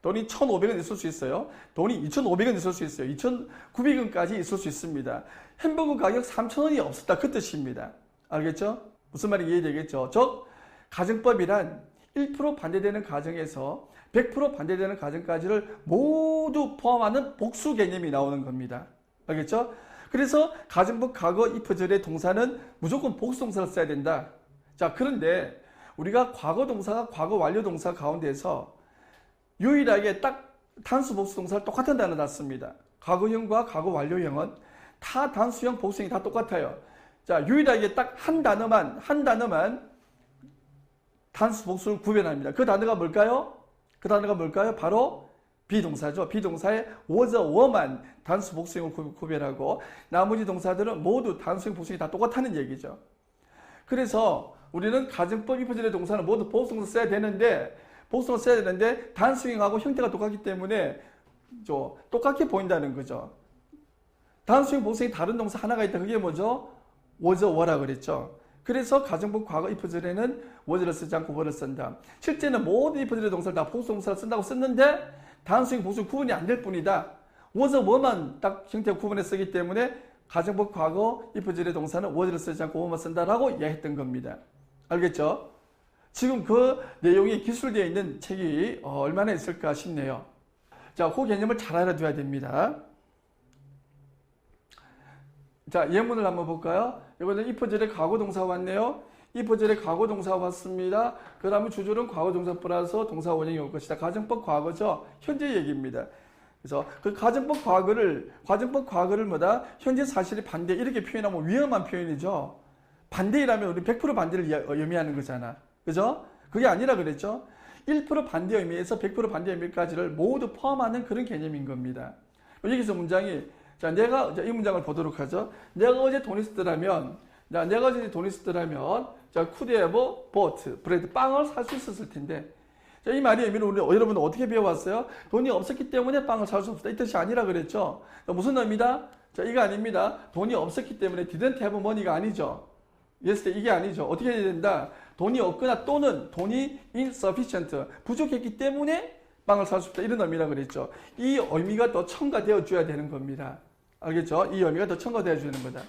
Speaker 1: 돈이 1,500원 있을 수 있어요. 돈이 2,500원 있을 수 있어요. 2,900원까지 있을 수 있습니다. 햄버거 가격 3,000원이 없었다 그 뜻입니다. 알겠죠? 무슨 말인지 이해되겠죠? 즉 가정법이란 1% 반대되는 가정에서 100% 반대되는 가정까지를 모두 포함하는 복수 개념이 나오는 겁니다. 알겠죠? 그래서 가정법 과거 if절의 동사는 무조건 복수동사를 써야 된다. 자, 그런데 우리가 과거 동사가 과거 완료 동사 가운데서 유일하게 딱 단수 복수동사를 똑같은 단어 났습니다. 과거형과 과거 완료형은 다 단수형 복수형이 다 똑같아요. 자, 유일하게 딱 한 단어만 단수 복수를 구별합니다. 그 단어가 뭘까요? 바로 비동사죠. 비동사의 was와 were만 단수 복수형을 구별하고 나머지 동사들은 모두 단수형 복수형이 다 똑같다는 얘기죠. 그래서 우리는 가정법 if절의 동사는 모두 복수동사 써야 되는데 단수형하고 형태가 똑같기 때문에 똑같게 보인다는 거죠. 단수형 복수형이 다른 동사 하나가 있다. 그게 뭐죠? was, were라 그랬죠. 그래서 가정법 과거 if절에는 was를 쓰지 않고 were를 쓴다. 실제는 모든 if절의 동사를 다 복수동사를 쓴다고 썼는데 단수형 복수형 구분이 안 될 뿐이다. was, were만 딱 형태가 구분해 쓰기 때문에 가정법 과거 if절의 동사는 was를 쓰지 않고 were만 쓴다라고 이야기했던 겁니다. 알겠죠? 지금 그 내용이 기술되어 있는 책이 얼마나 있을까 싶네요. 자, 그 개념을 잘 알아둬야 됩니다. 자, 예문을 한번 볼까요? 이거는 if절에 과거동사 왔네요. if절에 과거동사 왔습니다. 그 다음에 주절은 과거동사 플러스 동사 원형이 올 것이다. 가정법 과거죠. 현재 얘기입니다. 그래서 그 가정법 과거를 뭐다? 현재 사실의 반대 이렇게 표현하면 위험한 표현이죠. 반대이라면 우리 100% 반대를 의미하는 거잖아. 그죠? 그게 아니라 그랬죠. 1% 반대 의미에서 100% 반대 의미까지를 모두 포함하는 그런 개념인 겁니다. 여기서 문장이 자, 이 문장을 보도록 하죠. 내가 어제 돈 있었더라면 자, could have bought bread, 빵을 살 수 있었을 텐데. 자, 이 말의 의미를 여러분은 어떻게 배워왔어요? 돈이 없었기 때문에 빵을 살 수 없다. 이 뜻이 아니라 그랬죠. 자, 무슨 의미다? 자, 이거 아닙니다. 돈이 없었기 때문에 didn't have money가 아니죠. yes, 이게 아니죠. 어떻게 해야 된다? 돈이 없거나 또는 돈이 insufficient, 부족했기 때문에 빵을 살 수 없다. 이런 의미라 그랬죠. 이 의미가 더 첨가되어 줘야 되는 겁니다. 알겠죠? 이 의미가 더 첨가되어 주는 거다.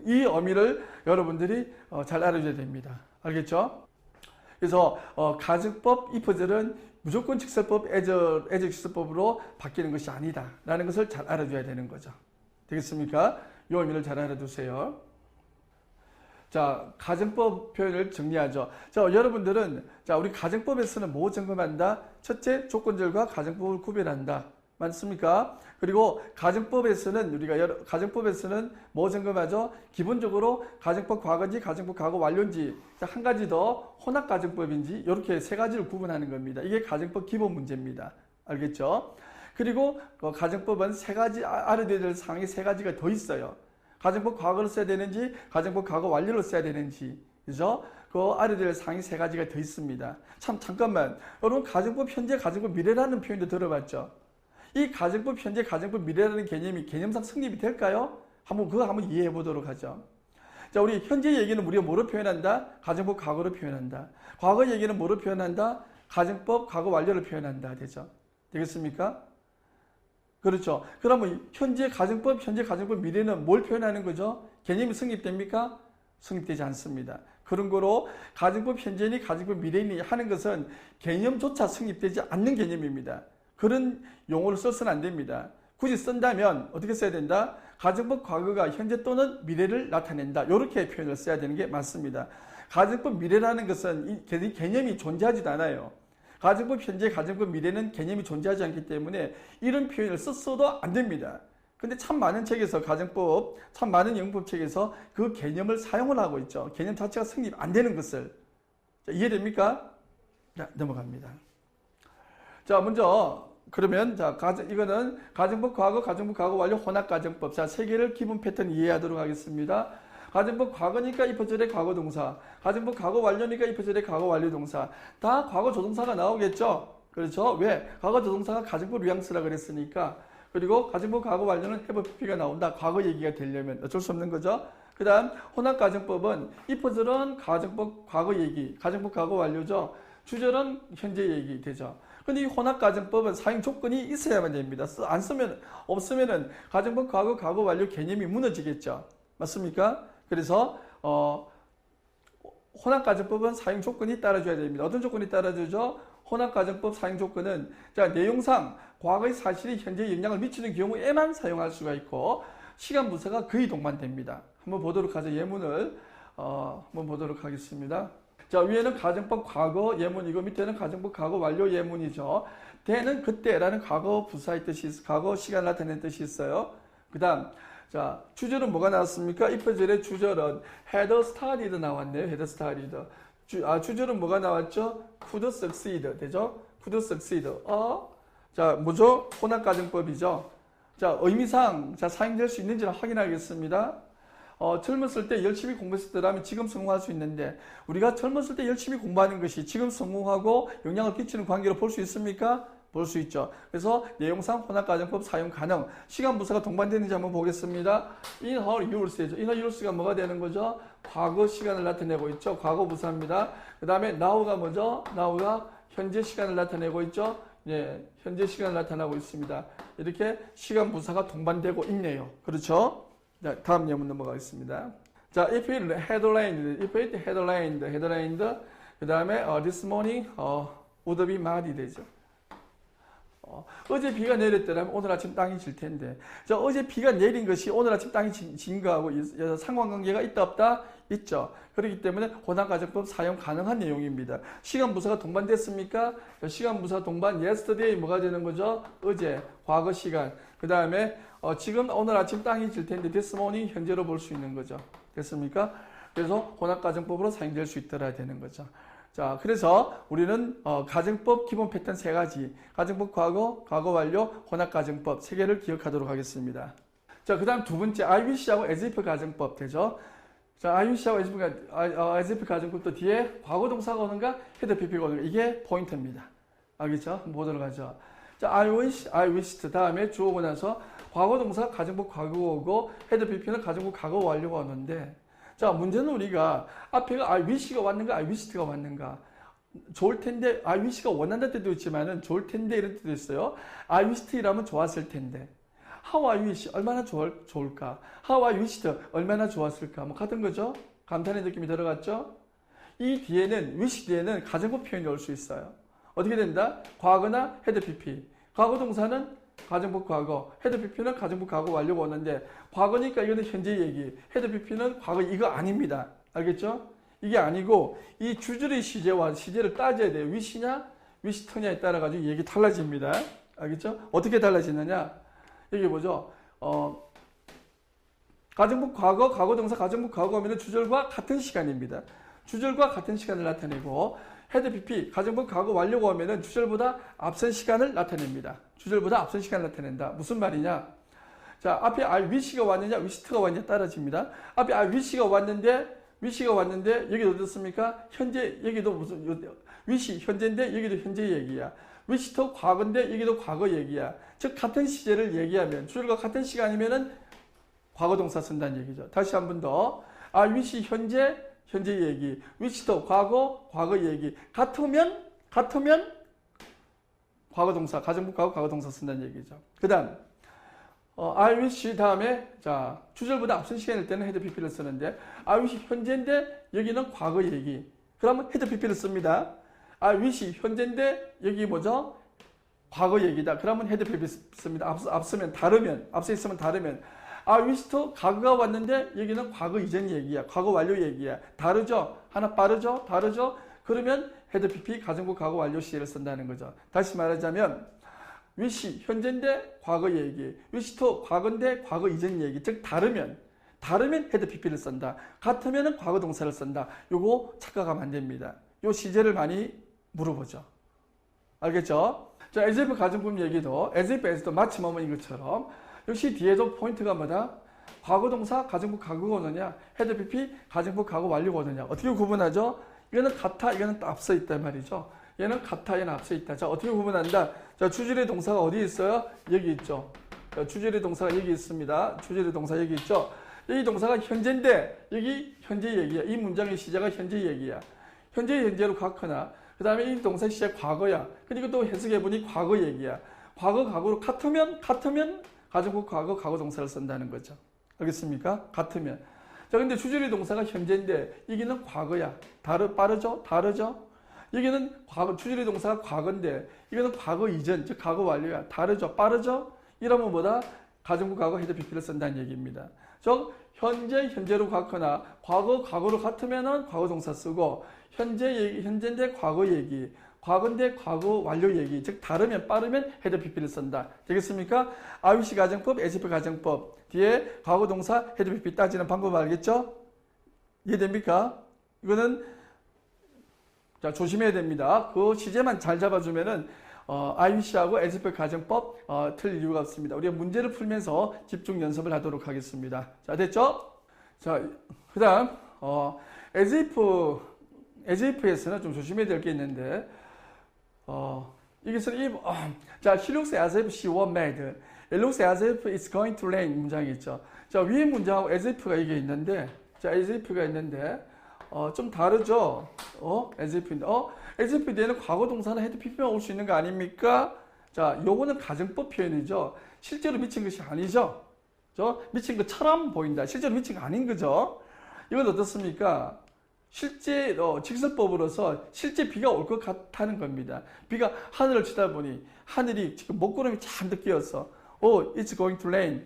Speaker 1: 이 의미를 여러분들이 잘 알아줘야 됩니다. 알겠죠? 그래서 가정법 if절은 무조건 직설법, 애적직설법으로 바뀌는 것이 아니다 라는 것을 잘 알아줘야 되는 거죠. 되겠습니까? 이 의미를 잘 알아두세요. 자, 가정법 표현을 정리하죠. 자, 여러분들은 자, 우리 가정법에서는 뭐 점검한다? 첫째, 조건절과 가정법을 구별한다. 맞습니까? 그리고 가정법에서는 뭐 점검하죠? 기본적으로 가정법 과거인지 가정법 과거 완료인지 한 가지 더 혼합가정법인지 이렇게 세 가지를 구분하는 겁니다. 이게 가정법 기본 문제입니다. 알겠죠? 그리고 가정법은 세 가지 알아둬야 될 사항이 세 가지가 더 있어요. 가정법 과거를 써야 되는지 가정법 과거 완료를 써야 되는지 그죠? 그 알아둬야 될 사항이 세 가지가 더 있습니다. 잠깐만 여러분 가정법 현재 가정법 미래라는 표현도 들어봤죠? 이 가정법 현재 가정법 미래라는 개념이 개념상 성립이 될까요? 그거 한번 이해해 보도록 하죠. 자, 우리 현재 얘기는 우리가 뭐로 표현한다? 가정법 과거로 표현한다. 과거 얘기는 뭐로 표현한다? 가정법 과거 완료를 표현한다. 되죠? 되겠습니까? 그렇죠. 그러면 현재 가정법 미래는 뭘 표현하는 거죠? 개념이 성립됩니까? 성립되지 않습니다. 그런 거로 가정법 현재니 가정법 미래니 하는 것은 개념조차 성립되지 않는 개념입니다. 그런 용어를 써서는 안 됩니다. 굳이 쓴다면 어떻게 써야 된다? 가정법 과거가 현재 또는 미래를 나타낸다. 이렇게 표현을 써야 되는 게 맞습니다. 가정법 미래라는 것은 이 개념이 존재하지도 않아요. 가정법 현재, 가정법 미래는 개념이 존재하지 않기 때문에 이런 표현을 썼어도 안 됩니다. 근데 참 많은 책에서 가정법, 참 많은 영법 책에서 그 개념을 사용을 하고 있죠. 개념 자체가 성립 안 되는 것을. 자, 이해됩니까? 자, 넘어갑니다. 자, 먼저 그러면 자, 이거는 가정법 과거 완료 혼합가정법. 자, 세 개를 기본 패턴 이해하도록 하겠습니다. 가정법 과거니까 if절의 과거 동사, 가정법 과거 완료니까 if절의 과거 완료 동사. 다 과거 조동사가 나오겠죠? 그렇죠? 왜? 과거 조동사가 가정법 뉘앙스라 그랬으니까. 그리고 가정법 과거 완료는 have pp가 나온다. 과거 얘기가 되려면 어쩔 수 없는 거죠. 그 다음 혼합가정법은 if절은 가정법 과거 얘기, 가정법 과거 완료죠. 주절은 현재 얘기 되죠. 근데 이 혼합가정법은 사용 조건이 있어야만 됩니다. 없으면은 가정법 과거 완료 개념이 무너지겠죠. 맞습니까? 그래서 혼합가정법은 사용 조건이 따라줘야 됩니다. 어떤 조건이 따라주죠? 혼합가정법 사용 조건은 자, 내용상 과거의 사실이 현재에 영향을 미치는 경우에만 사용할 수가 있고 시간 분사가 거의 동반됩니다. 한번 보도록 하죠. 예문을 한번 보도록 하겠습니다. 자, 위에는 가정법 과거 예문이고 밑에는 가정법 과거 완료 예문이죠. 대는 그때라는 과거 부사의 뜻이 있어, 과거 시간을 나타내는 뜻이 있어요. 그 다음 자, 주절은 뭐가 나왔습니까? if절의 주절은 had studied 나왔네요. had studied. 주절은 뭐가 나왔죠? could succeed. 되죠? could succeed. 자, 뭐죠? 혼합가정법이죠. 자, 의미상 자, 사용될 수 있는지를 확인하겠습니다. 젊었을 때 열심히 공부했을 때라면 지금 성공할 수 있는데 우리가 젊었을 때 열심히 공부하는 것이 지금 성공하고 영향을 끼치는 관계로 볼 수 있습니까? 볼 수 있죠. 그래서 내용상 혼합가정법 사용 가능. 시간 부사가 동반되는지 한번 보겠습니다. in her years죠. in her years가 뭐가 되는 거죠? 과거 시간을 나타내고 있죠. 과거 부사입니다. 그 다음에 now가 뭐죠? now가 현재 시간을 나타내고 있죠. 예, 현재 시간을 나타나고 있습니다. 이렇게 시간 부사가 동반되고 있네요. 그렇죠? 자, 다음 예문 넘어가겠습니다. 자, if it had rained, 그 다음에 this morning would be muddy 되죠. 어제 비가 내렸더라면 오늘 아침 땅이 질 텐데. 자, 어제 비가 내린 것이 오늘 아침 땅이 진 거하고 상관관계가 있다 없다? 있죠. 그렇기 때문에 혼합가정법 사용 가능한 내용입니다. 시간부사가 동반됐습니까? 시간부사 동반 yesterday 뭐가 되는 거죠? 어제, 과거 시간. 그 다음에 지금 오늘 아침 땅이 질 텐데 this morning 현재로 볼 수 있는 거죠. 됐습니까? 그래서 혼합가정법으로 사용될 수 있더라 되는 거죠. 자, 그래서 우리는 가정법 기본 패턴 3가지, 가정법 과거, 과거 완료, 혼합가정법 3개를 기억하도록 하겠습니다. 자, 그 다음 두 번째 I wish하고 as if 가정법 되죠. 자, I wish하고 as if 가정법도 뒤에 과거 동사가 오는가, 헤드 PP가 오는가, 이게 포인트입니다. 알겠죠? 한번 보도록 하죠. 자, I wish, I wished 다음에 주 오고 나서 과거 동사 가정법 과거 오고 헤드 PP는 가정법 과거 완료가 오는데, 자, 문제는 우리가 앞에가 I wish가 왔는가, I wished가 왔는가. 좋을 텐데, I wish가 원한다는 뜻도 있지만은 좋을 텐데 이런 뜻도 있어요. I wished이라면 좋았을 텐데. How I wish, 얼마나 좋을까. How I wished, 얼마나 좋았을까. 뭐 같은 거죠. 감탄의 느낌이 들어갔죠. 이 뒤에는, wish 뒤에는 가정법 표현이 올 수 있어요. 어떻게 된다? 과거나 헤드 PP. 과거 동사는 가정법 과거, 헤드 PP는 가정법 과거 완료가 오는데 과거니까 이거는 현재 얘기, 헤드 PP는 과거 이거 아닙니다. 알겠죠? 이게 아니고 이 주절의 시제와 시제를 따져야 돼요. wish냐, wished냐에 따라 가지고 얘기 달라집니다. 알겠죠? 어떻게 달라지느냐? 여기 보죠. 가정법 과거, 과거 동사, 가정법 과거 하면 주절과 같은 시간입니다. 주절과 같은 시간을 나타내고 헤드 PP, 가정법 과거 완료가 오면은 주절보다 앞선 시간을 나타냅니다. 주절보다 앞선 시간을 나타낸다. 무슨 말이냐? 자, 앞에 I wish가 왔느냐, wished가 왔느냐 따라집니다. 앞에 I wish가 왔는데 여기도 어떻습니까? 현재, 여기도 무슨, wish, 현재인데 여기도 현재 얘기야. wish도 과거인데 여기도 과거 얘기야. 즉, 같은 시제를 얘기하면, 주절과 같은 시간이면은 과거 동사 쓴다는 얘기죠. 다시 한 번 더. I wish 현재 얘기, wish도 과거 얘기. 같으면 과거 동사, 가정법 과거, 과거 동사 쓴다는 얘기죠. 그 다음, I wish 다음에, 자, 주절보다 앞선 시간일 때는 헤드 PP를 쓰는데, I wish 현재인데, 여기는 과거 얘기. 그러면 헤드 PP를 씁니다. I wish 현재인데, 여기 뭐죠? 과거 얘기다. 그러면 헤드 PP 씁니다. 앞서 있으면 다르면. I wish도 과거가 왔는데, 여기는 과거 이전 얘기야. 과거 완료 얘기야. 다르죠? 하나 빠르죠? 다르죠? 그러면 헤드 PP 가정법 과거 완료 시제를 쓴다는 거죠. 다시 말하자면 wish 현재인데 과거 얘기, wish도 과거인데 과거 이전 얘기. 즉 다르면 헤드 PP를 쓴다. 같으면 과거 동사를 쓴다. 요거 착각하면 안 됩니다. 요 시제를 많이 물어보죠. 알겠죠? 자, as if 가정법 얘기도 as if as도 마침 어머니 것처럼 역시 뒤에도 포인트가 뭐다? 과거 동사 가정법 과거가 오느냐, 헤드 PP 가정법 과거 완료가 오느냐. 어떻게 구분하죠? 이거는 같아, 이거는 또 앞서 있단 말이죠. 얘는 같아, 얘는 앞서 있다. 자, 어떻게 구분한다? 자, 주절의 동사가 어디 있어요? 여기 있죠. 자, 주절의 동사가 여기 있습니다. 주절의 동사 여기 있죠. 여기 동사가 현재인데 여기 현재 얘기야. 이 문장의 시제가 현재 얘기야. 현재로 갖거나 그 다음에 이 동사 시제 과거야. 그리고 또 해석해보니 과거 얘기야. 과거로 같으면 가정법 과거 동사를 쓴다는 거죠. 알겠습니까? 같으면. 자, 근데 주절의 동사가 현재인데 여기는 과거야. 빠르죠? 다르죠? 여기는 주절의 동사가 과거인데 이거는 과거 이전, 즉 과거 완료야. 다르죠? 빠르죠? 이러면 뭐다? 가정법 과거 헤드 PP를 쓴다는 얘기입니다. 즉 현재로 갖거나 과거로 같으면은 과거 동사 쓰고 현재인데 과거 얘기, 과거인데 과거 완료 얘기, 즉 다르면 빠르면 헤드 PP를 쓴다. 되겠습니까? I wish 가정법, as if 가정법 뒤에 과거 동사 헤드 PP 따지는 방법 알겠죠? 이해됩니까? 이거는 자, 조심해야 됩니다. 그 시제만 잘 잡아주면은 I wish하고 as if 가정법 틀릴 이유가 없습니다. 우리가 문제를 풀면서 집중 연습을 하도록 하겠습니다. 자, 됐죠? 자, 그 다음 as if에서는 좀 조심해야 될 게 있는데 이것은 자, he looks as if she was mad. It looks as if it's going to rain 문장이 있죠. 자, 위에 문장하고 as if가 이게 있는데, 자, as if가 있는데 좀 다르죠? as if인데, as if 뒤에는 과거 동사나 헤드 PP만 올 수 있는 거 아닙니까? 자, 요거는 가정법 표현이죠. 실제로 미친 것이 아니죠? 미친 것처럼 보인다. 실제로 미친 거 아닌 거죠? 이건 어떻습니까? 실제 직설법으로서 실제 비가 올 것 같다는 겁니다. 비가 하늘을 치다보니 하늘이 지금 먹구름이 잔뜩 끼었어. It's going to rain.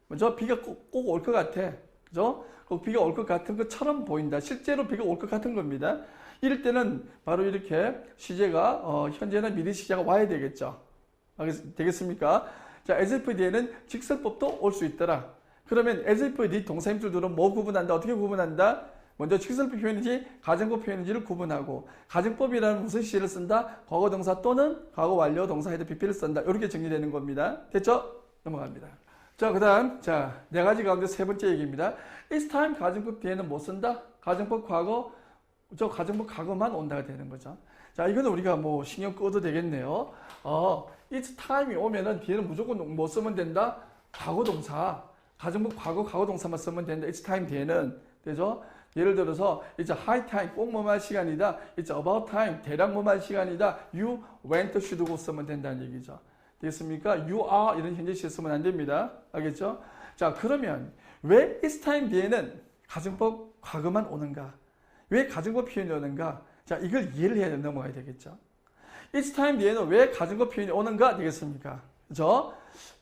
Speaker 1: 그죠? 비가 꼭 올 것 같아. 그죠? 비가 올 것 같은 것처럼 보인다. 실제로 비가 올 것 같은 겁니다. 이럴 때는 바로 이렇게 시제가 현재나 미래 시제가 와야 되겠죠. 되겠습니까? 자, as if 뒤에는 직설법도 올 수 있더라. 그러면 as if 뒤 동사 힘줄들은 뭐 구분한다? 어떻게 구분한다? 먼저 직설법 표현인지 가정법 표현인지를 구분하고, 가정법이라는 무슨 시제를 쓴다? 과거 동사 또는 과거 완료 동사 헤드 PP를 쓴다. 이렇게 정리되는 겁니다. 됐죠? 넘어갑니다. 자, 그 다음, 자, 네 가지 가운데 세 번째 얘기입니다. It's time 가정법 뒤에는 뭐 쓴다? 가정법 과거, 가정법 과거만 온다가 되는 거죠. 자, 이거는 우리가 뭐 신경 꺼도 되겠네요. It's time이 오면은 뒤에는 무조건 뭐 쓰면 된다? 과거 동사. 가정법 과거 동사만 쓰면 된다. It's time 뒤에는. 되죠? 예를 들어서 it's high time, 꼭 뭐만 시간이다. it's about time, 대략 뭐만 시간이다. you went should go 쓰면 된다는 얘기죠. 되겠습니까? you are 이런 현재 시제 쓰면 안 됩니다. 알겠죠? 자, 그러면 왜 it's time 뒤에는 가정법 과거만 오는가? 왜 가정법 표현이 오는가? 자, 이걸 이해를 해야 넘어가야 되겠죠. it's time 뒤에는 왜 가정법 표현이 오는가 되겠습니까? 그죠?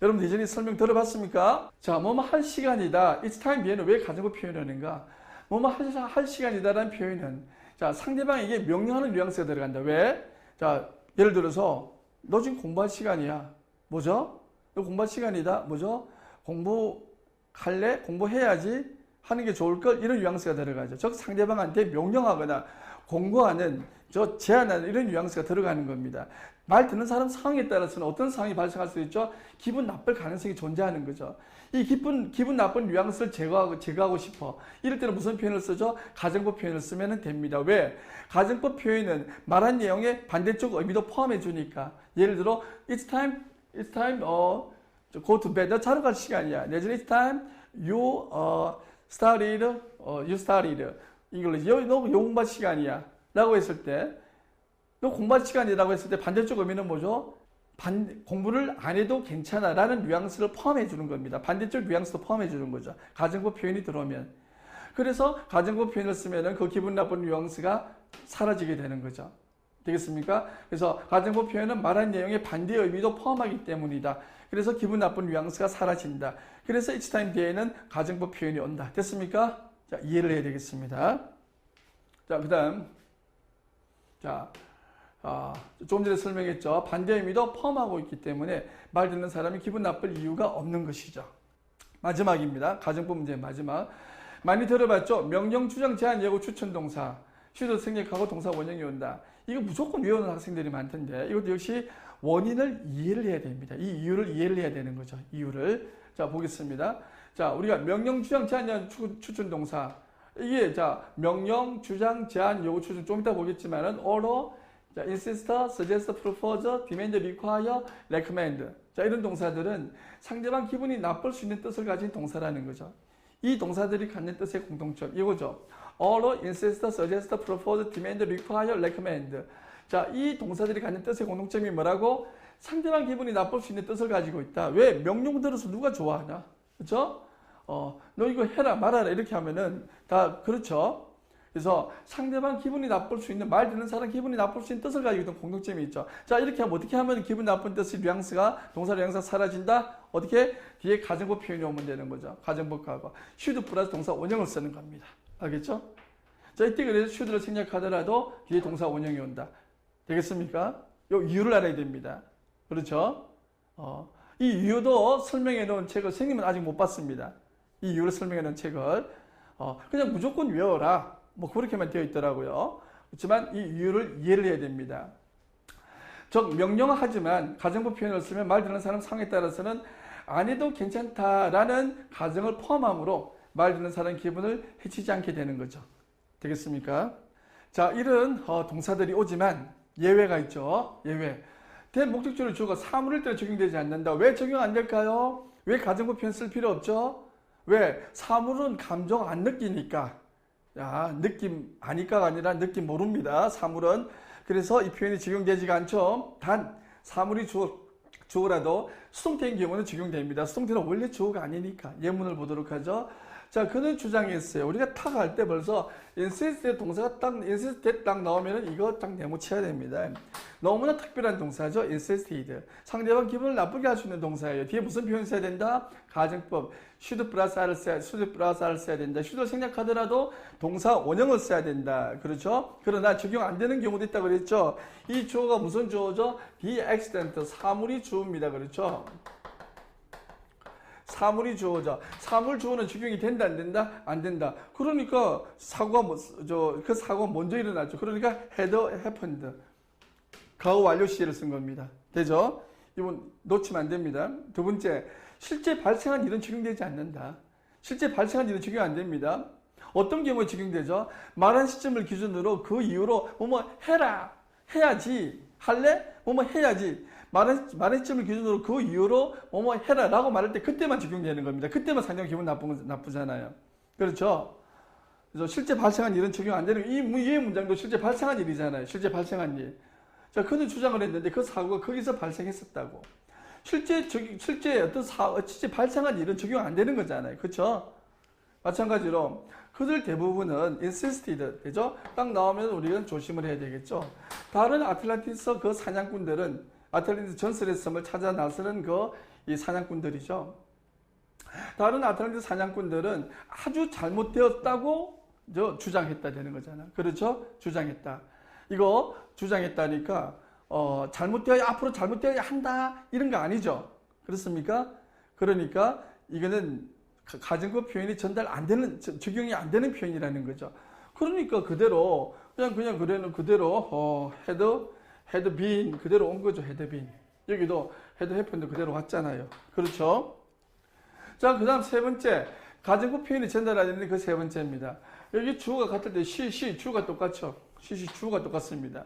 Speaker 1: 여러분 예전에 설명 들어봤습니까? 자, 뭐뭐 할 시간이다. it's time 뒤에는 왜 가정법 표현이 오는가? 뭐뭐 할 시간이다라는 표현은, 자, 상대방에게 명령하는 뉘앙스가 들어간다. 왜? 자, 예를 들어서 너 지금 공부할 시간이야. 뭐죠? 너 공부할 시간이다. 뭐죠? 공부할래? 공부해야지 하는 게 좋을 걸. 이런 뉘앙스가 들어가죠. 즉 상대방한테 명령하거나 공고하는, 제안하는 이런 뉘앙스가 들어가는 겁니다. 말 듣는 사람 상황에 따라서는 어떤 상황이 발생할 수 있죠? 기분 나쁠 가능성이 존재하는 거죠. 이 기분 나쁜 뉘앙스를 제거하고 싶어. 이럴 때는 무슨 표현을 쓰죠? 가정법 표현을 쓰면 됩니다. 왜? 가정법 표현은 말한 내용의 반대쪽 의미도 포함해 주니까. 예를 들어, it's time, go to bed. 너 자러 갈 시간이야. 내지는 it's time, you studied. English. 너 공부할 시간이야. 라고 했을 때, 너 공부할 시간이라고 했을 때 반대쪽 의미는 뭐죠? 공부를 안 해도 괜찮아 라는 뉘앙스를 포함해 주는 겁니다. 반대쪽 뉘앙스도 포함해 주는 거죠. 가정법 표현이 들어오면. 그래서 가정법 표현을 쓰면 그 기분 나쁜 뉘앙스가 사라지게 되는 거죠. 되겠습니까? 그래서 가정법 표현은 말한 내용의 반대 의미도 포함하기 때문이다. 그래서 기분 나쁜 뉘앙스가 사라진다. 그래서 it's time 뒤에는 가정법 표현이 온다. 됐습니까? 자, 이해를 해야 되겠습니다. 자, 그 다음. 자, 조금 전에 설명했죠. 반대 의미도 포함하고 있기 때문에 말 듣는 사람이 기분 나쁠 이유가 없는 것이죠. 마지막입니다. 가정법 문제 마지막. 많이 들어봤죠? 명령, 주장, 제한, 예고, 추천 동사. should 생략하고 동사 원형이 온다. 이거 무조건 외우는 학생들이 많던데 이것도 역시 원인을 이해를 해야 됩니다. 이 이유를 이해를 해야 되는 거죠. 이유를. 자, 보겠습니다. 자, 우리가 명령, 주장, 제한, 예고, 추천 동사. 이게 자, 명령, 주장, 제한, 요구, 추천 좀 이따 보겠지만은 order, 자, insist, suggest, propose, demand, require, recommend. 자, 이런 동사들은 상대방 기분이 나쁠 수 있는 뜻을 가진 동사라는 거죠. 이 동사들이 갖는 뜻의 공통점 이거죠. order, insist, suggest, propose, demand, require, recommend. 자, 이 동사들이 갖는 뜻의 공통점이 뭐라고? 상대방 기분이 나쁠 수 있는 뜻을 가지고 있다. 왜? 명령 들어서 누가 좋아하나? 그렇죠? 너 이거 해라 말아라 이렇게 하면은 다 그렇죠. 그래서 상대방 기분이 나쁠 수 있는, 말 듣는 사람 기분이 나쁠 수 있는 뜻을 가지고 있는 공통점이 있죠. 자, 이렇게 하면 어떻게 하면 기분 나쁜 뜻의 뉘앙스가, 동사 뉘앙스가 사라진다? 어떻게? 뒤에 가정법 표현이 오면 되는 거죠. 가정법 과거. should 플러스 동사 원형을 쓰는 겁니다. 알겠죠? 자, 이때 그래서 should를 생략하더라도 뒤에 동사 원형이 온다. 되겠습니까? 요 이유를 알아야 됩니다. 그렇죠? 이 이유도 설명해 놓은 책을 선생님은 아직 못 봤습니다. 이 이유를 설명해 놓은 책을. 그냥 무조건 외워라. 뭐 그렇게만 되어 있더라고요. 그렇지만 이 이유를 이해를 해야 됩니다. 즉 명령하지만 가정법 표현을 쓰면 말 듣는 사람 상황에 따라서는 안 해도 괜찮다라는 가정을 포함함으로 말 듣는 사람 기분을 해치지 않게 되는 거죠. 되겠습니까? 자, 이런 동사들이 오지만 예외가 있죠. 예외. 대목적절을 주어가 사물일 때 적용되지 않는다. 왜 적용 안 될까요? 왜 가정법 표현 쓸 필요 없죠? 왜? 사물은 감정 안 느끼니까. 야, 느낌 아니까가 아니라 느낌 모릅니다. 사물은. 그래서 이 표현이 적용되지가 않죠. 단 사물이 주어라도 수동태인 경우는 적용됩니다. 수동태는 원래 주어가 아니니까. 예문을 보도록 하죠. 자, 그는 주장했어요. 우리가 탁 할 때 벌써 insist 동사가 딱 insist 딱 나오면은 이거 딱 네모쳐야 됩니다. 너무나 특별한 동사죠. insisted. 상대방 기분을 나쁘게 할 수 있는 동사예요. 뒤에 무슨 표현 써야 된다? 가정법. should 플러스 R을 써야 된다. should를 생략하더라도 동사 원형을 써야 된다. 그렇죠? 그러나 적용 안 되는 경우도 있다고 그랬죠. 이 주어가 무슨 주어죠? the accident. 사물이 주어입니다. 그렇죠? 사물이 주어죠. 사물 주어는 적용이 된다, 안 된다? 안 된다. 그러니까 사고가 그 사고가 먼저 일어났죠. 그러니까 had happened. 과거 완료 시제를 쓴 겁니다. 되죠? 이건 놓치면 안 됩니다. 두 번째, 실제 발생한 일은 적용되지 않는다. 실제 발생한 일은 적용 안 됩니다. 어떤 경우에 적용되죠? 말한 시점을 기준으로 그 이후로 뭐뭐 해라, 해야지, 할래? 뭐뭐 해야지. 말한 시점을 기준으로 그 이후로 뭐뭐 해라 라고 말할 때 그때만 적용되는 겁니다. 그때만 상대방 기분 나쁘잖아요. 그렇죠? 그래서 실제 발생한 일은 적용 안 되는 이 문장도 실제 발생한 일이잖아요. 실제 발생한 일. 자, 그는 주장을 했는데 그 사고가 거기서 발생했었다고. 실제 발생한 일은 적용 안 되는 거잖아요. 그렇죠? 마찬가지로 그들 대부분은 insisted, 되죠? 딱 나오면 우리는 조심을 해야 되겠죠. 다른 아틀란티스 그 사냥꾼들은 아틀란티스 전설의 섬을 찾아 나서는 이 사냥꾼들이죠. 다른 아틀란티스 사냥꾼들은 아주 잘못되었다고 주장했다 되는 거잖아요. 그렇죠? 주장했다. 이거 주장했다니까 앞으로 잘못되어야 한다 이런 거 아니죠. 그렇습니까? 그러니까 이거는 가정법 표현이 적용이 안 되는 표현이라는 거죠. 그러니까 그대로 그대로 had been 그대로 온 거죠. had been. 여기도 had happened 그대로 왔잖아요. 그렇죠? 자, 그 다음 세 번째. 가정법 표현이 전달하는 그 세 번째입니다. 여기 주어가 같을 때 주어가 똑같죠. 주어가 똑같습니다.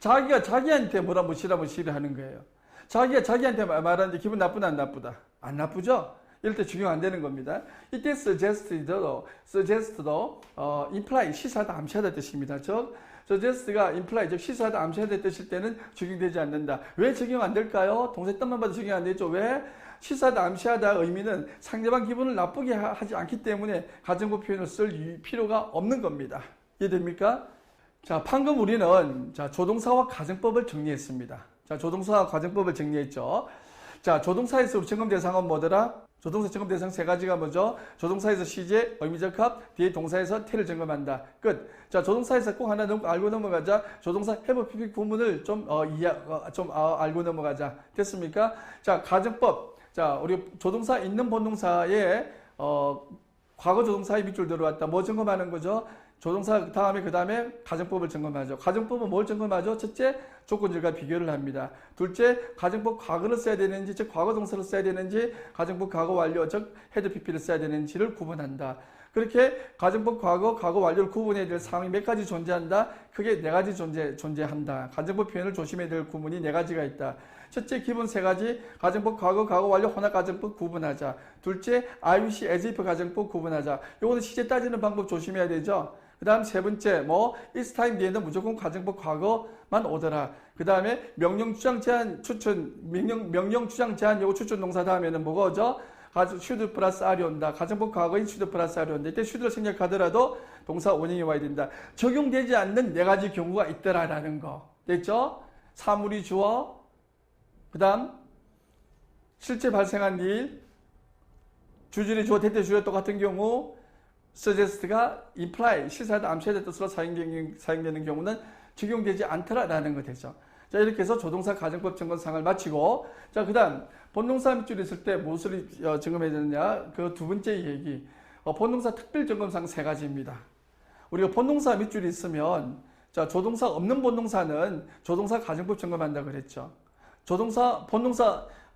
Speaker 1: 자기가 자기한테 뭐라고 시를 하는 거예요. 자기가 자기한테 말하는데 기분 나쁘다 안 나쁘다? 안 나쁘죠? 이럴 때 적용 안 되는 겁니다. 이때 suggest도 imply 시사하다 암시하다 뜻입니다. suggest가 imply 즉 시사하다 암시하다 뜻일 때는 적용되지 않는다. 왜 적용 안 될까요? 동사 뜻만 봐도 적용 안 되죠. 왜? 시사하다 암시하다 의미는 상대방 기분을 나쁘게 하지 않기 때문에 가정법 표현을 쓸 필요가 없는 겁니다. 이해됩니까? 자, 방금 우리는 조동사와 가정법을 정리했습니다. 자, 조동사와 가정법을 정리했죠. 자, 조동사에서 점검 대상은 뭐더라? 조동사 점검 대상 세 가지가 뭐죠? 조동사에서 시제, 의미적 합, 뒤에 동사에서 태를 점검한다. 끝. 자, 조동사에서 꼭 하나 알고 넘어가자. 조동사 have PP 구문을 좀 알고 넘어가자. 됐습니까? 자, 가정법. 자, 우리 조동사 있는 본동사에 과거 조동사의 밑줄 들어왔다. 뭐 점검하는 거죠? 조동사 그 다음에 가정법을 점검하죠. 가정법은 뭘 점검하죠? 첫째, 조건절과 비교를 합니다. 둘째, 가정법 과거를 써야 되는지, 즉 과거 동사를 써야 되는지, 가정법 과거 완료, 즉 had pp를 써야 되는지를 구분한다. 그렇게 가정법 과거 완료를 구분해야 될 상황이 몇 가지 존재한다? 크게 네 가지 존재한다. 가정법 표현을 조심해야 될 구문이 네 가지가 있다. 첫째, 기본 세 가지, 가정법 과거 완료, 혼합 가정법 구분하자. 둘째, IUC, as if 가정법 구분하자. 요거는 시제 따지는 방법 조심해야 되죠. 그 다음 세 번째, it's time 뒤에는 무조건 가정법 과거만 오더라. 그 다음에 명령 주장 제한 요거 추천 동사 다음에는 뭐가 오죠? should 플러스 R이 온다. 가정법 과거인 should 플러스 R이 온다. 이때 should를 생략하더라도 동사 원형이 와야 된다. 적용되지 않는 네 가지 경우가 있더라라는 거. 됐죠? 사물이 주어, 그 다음 실제 발생한 일, 주절이 주어, 대대 주어 똑같은 경우, suggest가 imply, 시사하다 암시하다 뜻으로 사용되는 경우는 적용되지 않더라라는 거 되죠. 자, 이렇게 해서 조동사 가정법 점검상을 마치고, 자, 그 다음 본동사 밑줄이 있을 때 무엇을 점검해야 되느냐? 그 두 번째 얘기. 본동사 특별 점검상 세 가지입니다. 우리가 본동사 밑줄이 있으면, 자, 조동사 없는 본동사는 조동사 가정법 점검한다 그랬죠. 조동사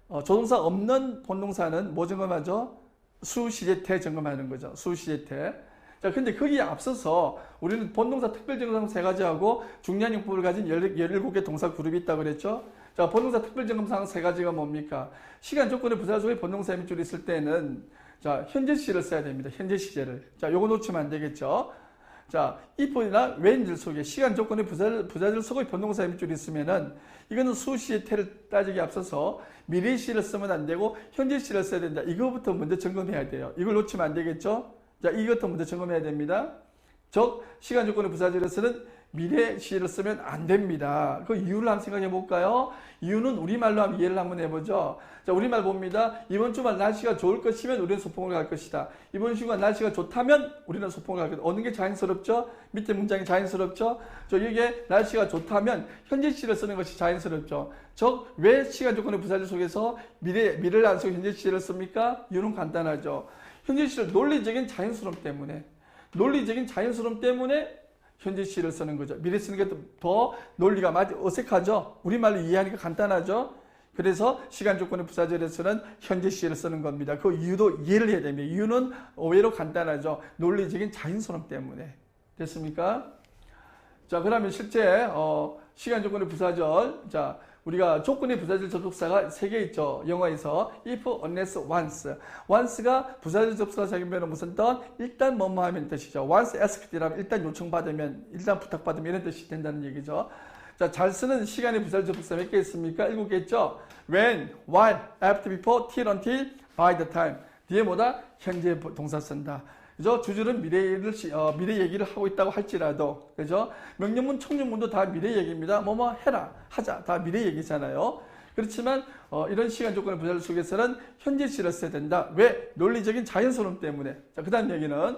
Speaker 1: 없는 본동사는 뭐 점검하죠? 수시제태 점검하는 거죠. 수시제태. 자, 근데 거기에 앞서서 우리는 본동사 특별점검상 세 가지하고 중요한 용법을 가진 17개 동사 그룹이 있다고 그랬죠. 자, 본동사 특별점검상 세 가지가 뭡니까? 시간 조건의 부사 속에 본동사 밑줄이 있을 때는 자, 현재 시제를 써야 됩니다. 현재 시제를. 자, 요거 놓치면 안 되겠죠. 자, if나 when들 속에 시간 조건의 부사절 속의 본동사 밑줄이 있으면은 이거는 수시제태를 따지기 앞서서 미래 시를 쓰면 안 되고 현재 시를 써야 된다. 이거부터 먼저 점검해야 돼요. 이걸 놓치면 안 되겠죠? 자, 이것도 먼저 점검해야 됩니다. 즉, 시간 조건의 부사절에서는 미래 시를 쓰면 안 됩니다. 그 이유를 한번 생각해 볼까요? 이유는 우리말로 한번 이해를 한번 해보죠. 자, 우리말 봅니다. 이번 주말 날씨가 좋을 것이면 우리는 소풍을 갈 것이다. 이번 주말 날씨가 좋다면 우리는 소풍을 갈 것이다. 어느 게 자연스럽죠? 밑에 문장이 자연스럽죠? 이게 날씨가 좋다면 현재 시를 쓰는 것이 자연스럽죠. 즉, 왜 시간 조건의 부사절 속에서 미래를 안 쓰고 현재 시를 씁니까? 이유는 간단하죠. 현재 시를 논리적인 자연스러움 때문에 현재 시를 쓰는 거죠. 미래 쓰는 게 더 논리가 어색하죠. 우리말로 이해하니까 간단하죠. 그래서 시간 조건의 부사절에서는 현재 시를 쓰는 겁니다. 그 이유도 이해를 해야 됩니다. 이유는 의외로 간단하죠. 논리적인 자연스러움 때문에. 됐습니까? 자, 그러면 실제 시간 조건의 부사절, 자, 우리가 조건의 부사절 접속사가 3개 있죠. 영어에서 if, unless, once. once가 부사절 접속사 작용되면 무슨 뜻? 일단 뭐뭐 하면 뜻이죠. once asked이라면 일단 요청받으면, 일단 부탁받으면 이런 뜻이 된다는 얘기죠. 자, 잘 쓰는 시간의 부사절 접속사 몇 개 있습니까? 7개 있죠. when, while, after, before, till, until, by the time. 뒤에 뭐다? 현재 동사 쓴다. 그죠? 주절은 미래 얘기를 하고 있다고 할지라도, 그죠? 명령문, 청령문도 다 미래 얘기입니다. 뭐뭐 해라, 하자, 다 미래 얘기잖아요. 그렇지만 이런 시간 조건의 부사절 속에서는 현재 시를 써야 된다. 왜? 논리적인 자연스러움 때문에. 자, 그다음 얘기는,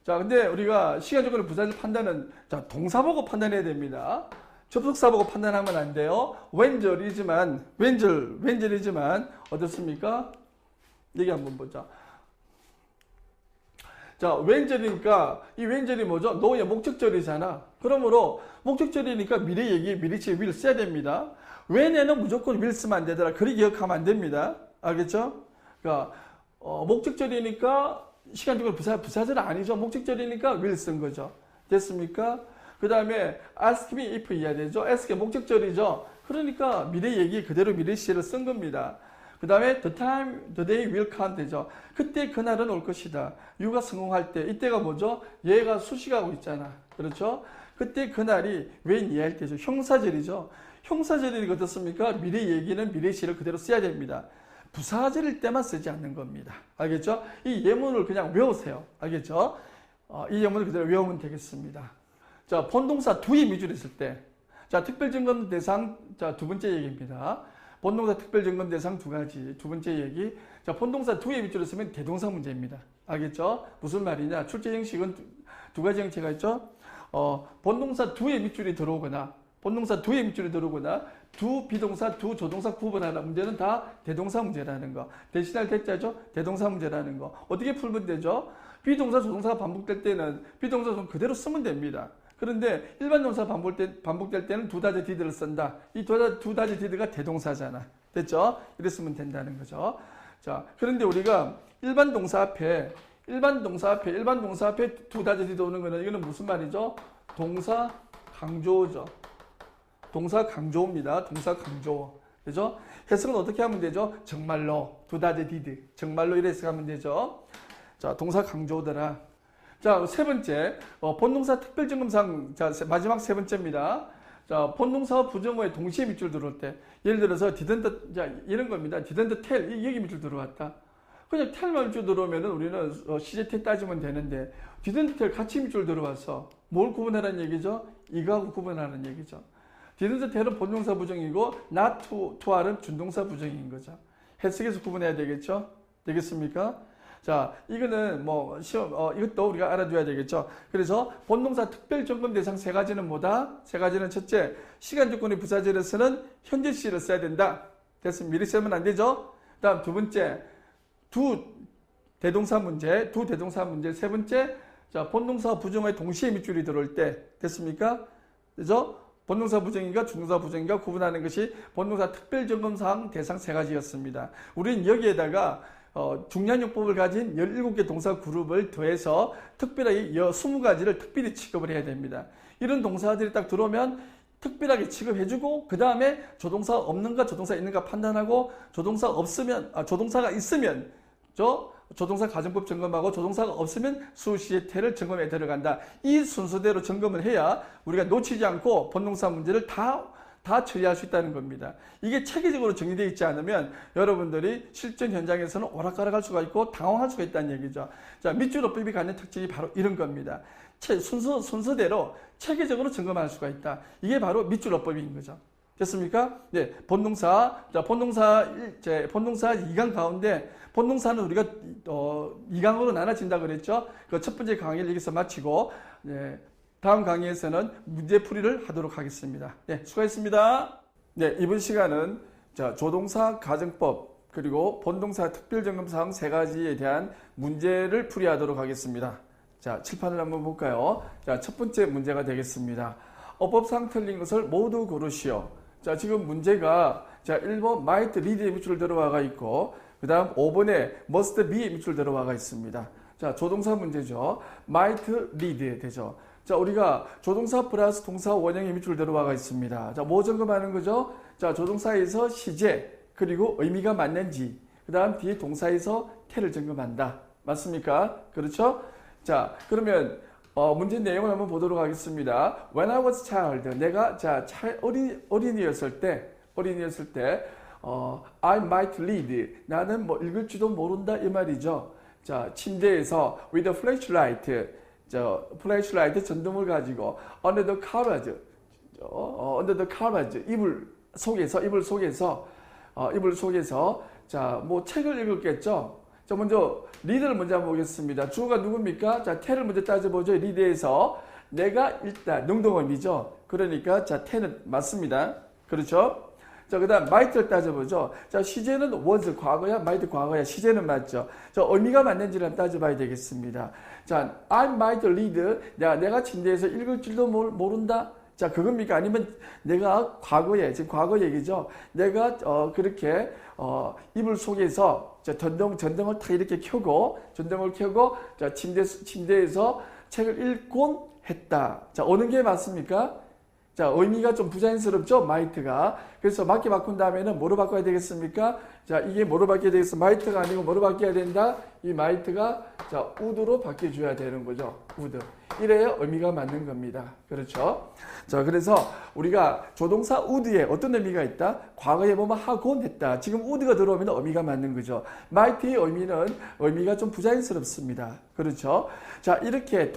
Speaker 1: 자, 근데 우리가 시간 조건의 부사절 판단은, 자, 동사 보고 판단해야 됩니다. 접속사 보고 판단하면 안 돼요. 웬절이지만 어떻습니까? 얘기 한번 보자. 자, 웬절이니까 이 웬절이 뭐죠? 너의 목적절이잖아. 그러므로 목적절이니까 미래 얘기, 미래치 will 써야 됩니다. when에는 무조건 will 쓰면 안 되더라. 그리 기억하면 안 됩니다. 알겠죠? 그러니까 목적절이니까 시간 조건 부사절은 아니죠. 목적절이니까 will 쓴 거죠. 됐습니까? 그 다음에 ask me if 이해야 되죠. ask의 목적절이죠. 그러니까 미래 얘기 그대로 미래 시를 쓴 겁니다. 그 다음에 the day will come 되죠. 그때 그날은 올 것이다. 유가 성공할 때 이때가 뭐죠? 얘가 수식하고 있잖아. 그렇죠? 그때 그날이 when 이해할 때죠. 형사절이죠. 형사절이니까 어떻습니까? 미래 얘기는 미래 시를 그대로 써야 됩니다. 부사절일 때만 쓰지 않는 겁니다. 알겠죠? 이 예문을 그냥 외우세요. 알겠죠? 이 예문을 그대로 외우면 되겠습니다. 자, 본동사 do이 미주로 있을 때, 자, 특별점검 대상, 자, 두 번째 얘기입니다. 본동사 특별점검 대상 두 가지. 두 번째 얘기. 자, 본동사 do의 밑줄을 쓰면 대동사 문제입니다. 알겠죠? 무슨 말이냐? 출제 형식은 두 가지 형태가 있죠? 본동사 do의 밑줄이 들어오거나, 두 비동사, 두 조동사 구분하는 문제는 다 대동사 문제라는 거. 대신할 대자죠? 대동사 문제라는 거. 어떻게 풀면 되죠? 비동사, 조동사가 반복될 때는 비동사 좀 그대로 쓰면 됩니다. 그런데 일반 동사 반복될 때는 두 다제 디드를 쓴다. 이 두 다제 디드가 대동사잖아. 됐죠? 이랬으면 된다는 거죠. 자, 그런데 우리가 일반 동사 앞에 두 다제 디드 오는 거는 이거는 무슨 말이죠? 동사 강조죠. 동사 강조입니다. 동사 강조. 그죠? 해석은 어떻게 하면 되죠? 정말로, 두 다제 디드. 정말로 이래 해석하면 되죠. 자, 동사 강조더라. 자, 세 번째, 본동사 특별증금상, 자, 마지막 세 번째입니다. 자, 본동사와 부정어의 동시에 밑줄 들어올 때, 예를 들어서 didn't, 자, 이런 겁니다. didn't tell, 여기 밑줄 들어왔다. 그냥 tell만 밑줄 들어오면은 우리는 시제태 따지면 되는데, didn't tell 같이 밑줄 들어와서 뭘 구분하라는 얘기죠? 이거하고 구분하라는 얘기죠. didn't tell은 본동사 부정이고, not to는 준동사 부정인 거죠. 해석에서 구분해야 되겠죠? 되겠습니까? 자, 이거는 뭐 이것도 우리가 알아둬야 되겠죠. 그래서 본동사 특별점검 대상 세 가지는 뭐다? 세 가지는 첫째, 시간 조건의 부사절에서는 현재 시를 써야 된다. 됐습니다. 미리 쓰면 안 되죠. 다음 두 번째, 두 대동사 문제. 세 번째, 자, 본동사 부정어의 동시에 밑줄이 들어올 때 됐습니까? 그죠? 본동사 부정인가 준동사 부정인가 구분하는 것이 본동사 특별점검사항 대상 세 가지였습니다. 우리는 여기에다가 중량용법을 가진 17개 동사 그룹을 더해서 특별하게 20가지를 특별히 취급을 해야 됩니다. 이런 동사들이 딱 들어오면 특별하게 취급해주고 그 다음에 조동사 없는가 조동사 있는가 판단하고 조동사가 있으면 조동사 가정법 점검하고 조동사가 없으면 수시제태를 점검에 들어간다. 이 순서대로 점검을 해야 우리가 놓치지 않고 본동사 문제를 다 다 처리할 수 있다는 겁니다. 이게 체계적으로 정리되어 있지 않으면 여러분들이 실전 현장에서는 오락가락할 수가 있고 당황할 수가 있다는 얘기죠. 자, 밑줄 어법이 갖는 특징이 바로 이런 겁니다. 순서대로 체계적으로 점검할 수가 있다. 이게 바로 밑줄 어법인 거죠. 됐습니까? 네, 본동사. 자, 본동사 2강 가운데 본동사는 우리가 2강으로 나눠진다 그랬죠. 그 첫 번째 강의를 여기서 마치고 네, 다음 강의에서는 문제풀이를 하도록 하겠습니다. 네, 수고했습니다. 네, 이번 시간은 자, 조동사 가정법 그리고 본동사 특별점검사항 3가지에 대한 문제를 풀이하도록 하겠습니다. 자, 칠판을 한번 볼까요? 자, 첫 번째 문제가 되겠습니다. 어법상 틀린 것을 모두 고르시오. 자, 지금 문제가 자, 1번 might read에 밑줄 들어와가 있고 그 다음 5번에 must be에 밑줄 들어와가 있습니다. 자, 조동사 문제죠. might read 되죠. 자, 우리가 조동사 플러스 동사 원형에 밑줄 들어와가 있습니다. 자, 뭐 점검하는 거죠? 자, 조동사에서 시제 그리고 의미가 맞는지 그 다음 뒤에 동사에서 태를 점검한다. 맞습니까? 그렇죠? 자, 그러면 문제 내용을 한번 보도록 하겠습니다. When I was child, 내가 어린이였을 때, I might read, 나는 뭐 읽을지도 모른다 이 말이죠. 자, 침대에서 with a flashlight, flashlight 전등을 가지고 under the covers, 이불 속에서 자, 뭐 책을 읽었겠죠. 자, 먼저 리드를 먼저 한번 보겠습니다. 주어가 누굽니까? 자, 태를 먼저 따져보죠. 리드에서 내가 일단 능동어미죠. 그러니까 자, 태는 맞습니다. 그렇죠? 자, 그 다음 might를 따져보죠. 자, 시제는 was 과거야, might 과거야. 시제는 맞죠. 자, 의미가 맞는지를 한번 따져봐야 되겠습니다. 자, I might read. 내가 침대에서 읽을 줄도 모른다. 자, 그겁니까? 아니면 내가 과거에, 지금 과거 얘기죠. 내가 그렇게 이불 속에서 전등을 탁 이렇게 켜고 자, 침대에서 책을 읽곤 했다. 자, 어느 게 맞습니까? 자, 의미가 좀 부자연스럽죠? might가. 그래서 맞게 바꾼 다음에는 뭐로 바꿔야 되겠습니까? 자, 이게 뭐로 바뀌어야 되겠어? might가 아니고 뭐로 바뀌어야 된다? 이 might가 자, would로 바뀌어줘야 되는 거죠. would. 이래야 의미가 맞는 겁니다. 그렇죠? 자, 그래서 우리가 조동사 would에 어떤 의미가 있다? 과거에 보면 하곤 했다. 지금 would가 들어오면 의미가 맞는 거죠. might의 의미가 좀 부자연스럽습니다. 그렇죠? 자, 이렇게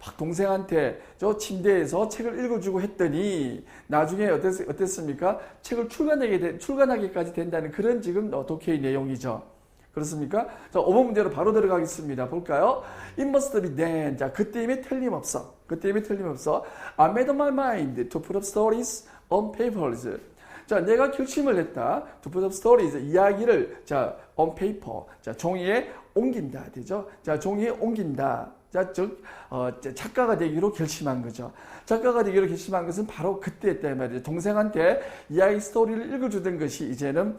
Speaker 1: 막 동생한테 저 침대에서 책을 읽어주고 했더니 나중에 어땠습니까? 책을 출간하기까지 된다는 그런 지금 독해의 내용이죠. 그렇습니까? 자, 5번 문제로 바로 들어가겠습니다. 볼까요? It must be then. 자, 그때임에 틀림없어. I made up my mind to put up stories on papers. 자, 내가 결심을 했다. To put up stories. 이야기를, 자, on paper. 자, 종이에 옮긴다. 되죠? 자, 종이에 옮긴다. 자, 즉, 작가가 되기로 결심한 거죠. 작가가 되기로 결심한 것은 바로 그때였단 말이죠. 동생한테 이야기 스토리를 읽어주던 것이 이제는,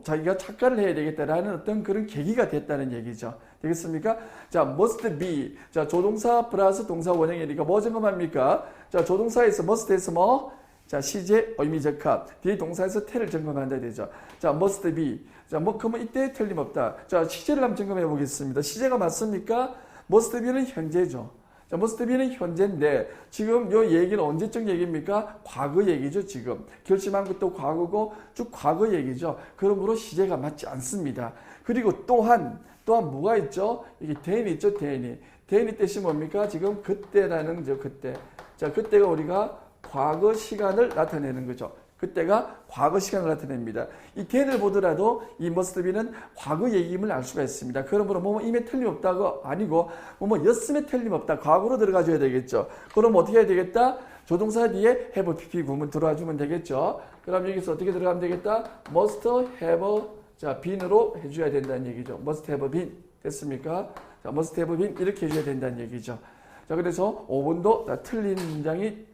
Speaker 1: 자기가 작가를 해야 되겠다라는 어떤 그런 계기가 됐다는 얘기죠. 되겠습니까? 자, must be. 자, 조동사 플러스 동사 원형이니까 뭐 점검합니까? 자, 조동사에서 must에서 뭐? 자, 시제, 의미적 합. 뒤에 동사에서 태를 점검한다 되죠. 자, must be. 자, 뭐, 그러면 이때 틀림없다. 자, 시제를 한번 점검해 보겠습니다. 시제가 맞습니까? must be는 현재죠. 자, must be는 현재인데 지금 요 얘기는 언제적 얘기입니까? 과거 얘기죠, 지금. 결심한 것도 과거고 쭉 과거 얘기죠. 그러므로 시제가 맞지 않습니다. 그리고 또한 뭐가 있죠? 이게 then 있죠, then. then 뜻이 뭡니까? 지금 그때라는 저 그때. 자, 그때가 우리가 과거 시간을 나타내는 거죠. 그때가 과거 시간을 나타냅니다. 이 then을 보더라도 이 must be는 과거 얘기임을 알 수가 있습니다. 그러므로 뭐 임에 틀림없다가 아니고 뭐 였음에 틀림없다. 과거로 들어가줘야 되겠죠. 그럼 어떻게 해야 되겠다? 조동사 뒤에 have pp 구문 들어와주면 되겠죠. 그럼 여기서 어떻게 들어가면 되겠다? must have 자, bean으로 해줘야 된다는 얘기죠. must have been 됐습니까? 자, must have been 이렇게 해줘야 된다는 얘기죠. 자, 그래서 5번도 틀린 문장이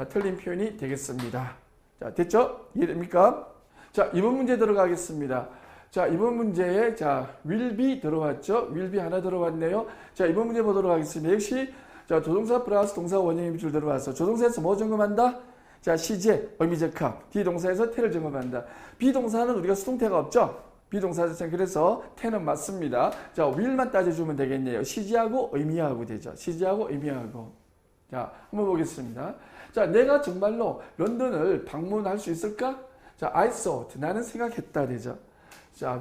Speaker 1: 틀린 표현이 되겠습니다. 자, 됐죠? 이해됩니까? 자, 이번 문제 들어가겠습니다. 자, 이번 문제에, 자, will be 들어왔죠? will be 하나 들어왔네요. 자, 이번 문제 보도록 하겠습니다. 역시, 자, 조동사 플러스 동사 원형의 밑줄 들어왔어. 조동사에서 뭐 점검한다? 자, 시제, 의미적 합. 비동사에서 태를 점검한다. 비동사는 우리가 수동태가 없죠? 비동사 자체는 그래서 태는 맞습니다. 자, will만 따져주면 되겠네요. 시제하고 의미하고 되죠. 시제하고 의미하고. 자, 한번 보겠습니다. 자, 내가 정말로 런던을 방문할 수 있을까? 자, I thought. 나는 생각했다. 되죠. 자,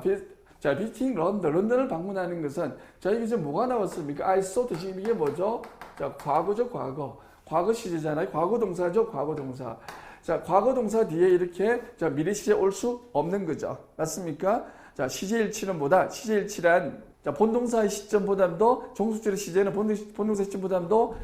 Speaker 1: visiting London. 런던을 방문하는 것은, 자, 이게 지금 뭐가 나왔습니까? I thought. 지금 이게 뭐죠? 자, 과거죠, 과거. 과거 시제잖아요. 과거 동사죠, 과거 동사. 자, 과거 동사 뒤에 이렇게, 자, 미래 시제 올 수 없는 거죠. 맞습니까? 자, 시제일치는 뭐다? 시제일치란, 자, 본동사의 시점보다도, 종속절의 시제는 본동사 시점보다도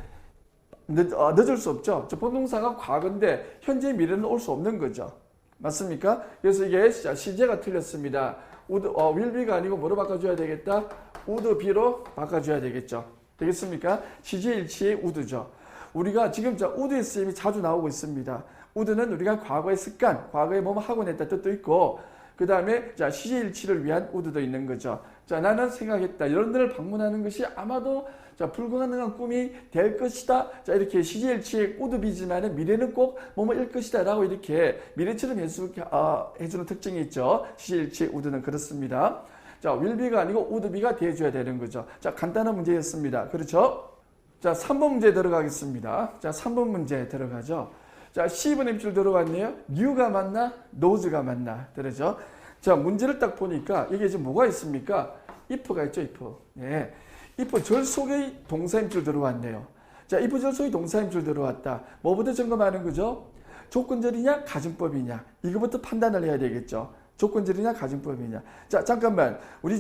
Speaker 1: 늦을 수 없죠. 저 본동사가 과거인데 현재 미래는 올 수 없는 거죠. 맞습니까? 그래서 이게 시제가 틀렸습니다. will be가 아니고 뭐로 바꿔줘야 되겠다? would be로 바꿔줘야 되겠죠. 되겠습니까? 시제일치의 would죠. 우리가 지금 would의 쓰임이 자주 나오고 있습니다. would는 우리가 과거의 습관, 과거에 뭐뭐 하고 냈다 뜻도 있고, 그 다음에 자 시제일치를 위한 would도 있는 거죠. 자, 나는 생각했다. 여러분들을 방문하는 것이 아마도 자, 불가능한 꿈이 될 것이다. 자, 이렇게 시제일치의 would be지만은 미래는 꼭 뭐뭐일 것이다. 라고 이렇게 미래처럼 해주는 특징이 있죠. 시제일치의 would는 그렇습니다. 자, will be가 아니고 would be가 돼줘야 되는 거죠. 자, 간단한 문제였습니다. 그렇죠? 자, 3번 문제 들어가겠습니다. 자, 3번 문제 들어가죠. 자, C번 입줄 들어왔네요. new가 맞나? knows가 맞나? 그러죠? 자, 문제를 딱 보니까 이게 지금 뭐가 있습니까? if가 있죠, if. 예. if 절 속의 동사임줄 들어왔네요. 자, if 절 속의 동사임줄 들어왔다. 뭐부터 점검하는 거죠? 조건절이냐, 가정법이냐. 이거부터 판단을 해야 되겠죠. 조건절이냐, 가정법이냐. 자, 잠깐만. 우리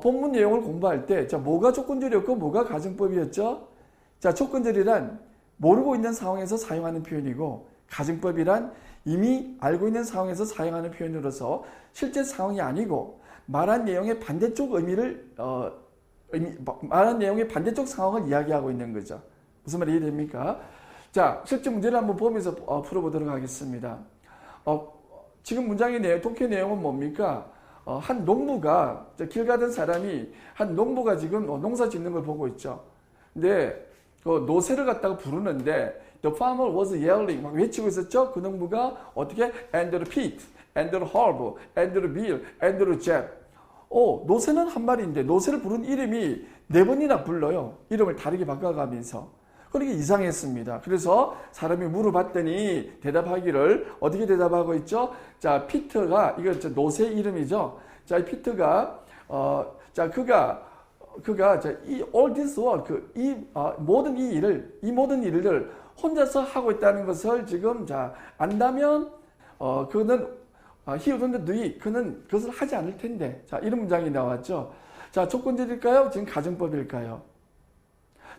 Speaker 1: 본문 내용을 공부할 때, 자, 뭐가 조건절이었고, 뭐가 가정법이었죠? 자, 조건절이란 모르고 있는 상황에서 사용하는 표현이고, 가정법이란 이미 알고 있는 상황에서 사용하는 표현으로서 실제 상황이 아니고, 말한 내용의 반대쪽 말한 내용의 반대쪽 상황을 이야기하고 있는 거죠. 무슨 말이 이해됩니까? 자, 실제 문제를 한번 보면서 풀어보도록 하겠습니다. 지금 문장의 내용, 독해 내용은 뭡니까? 한 농부가, 길 가던 사람이, 한 농부가 지금 농사 짓는 걸 보고 있죠. 근데, 노새를 갖다가 부르는데, the farmer was yelling, 막 외치고 있었죠? 그 농부가 어떻게? and the pit, and the herb, and the meal, and the jab. 노새는 한 마리인데, 노새를 부른 이름이 4번이나 불러요. 이름을 다르게 바꿔가면서. 그러니까 이상했습니다. 그래서 사람이 물어봤더니 대답하기를 어떻게 대답하고 있죠? 자, 피터가, 이거 노새 이름이죠? 자, 이 피터가, 그가 all this work, 모든 일을 혼자서 하고 있다는 것을 지금, 안다면, 그는, he wouldn't do it. 그는 그것을 하지 않을 텐데. 자, 이런 문장이 나왔죠. 자, 조건절일까요? 지금 가정법일까요?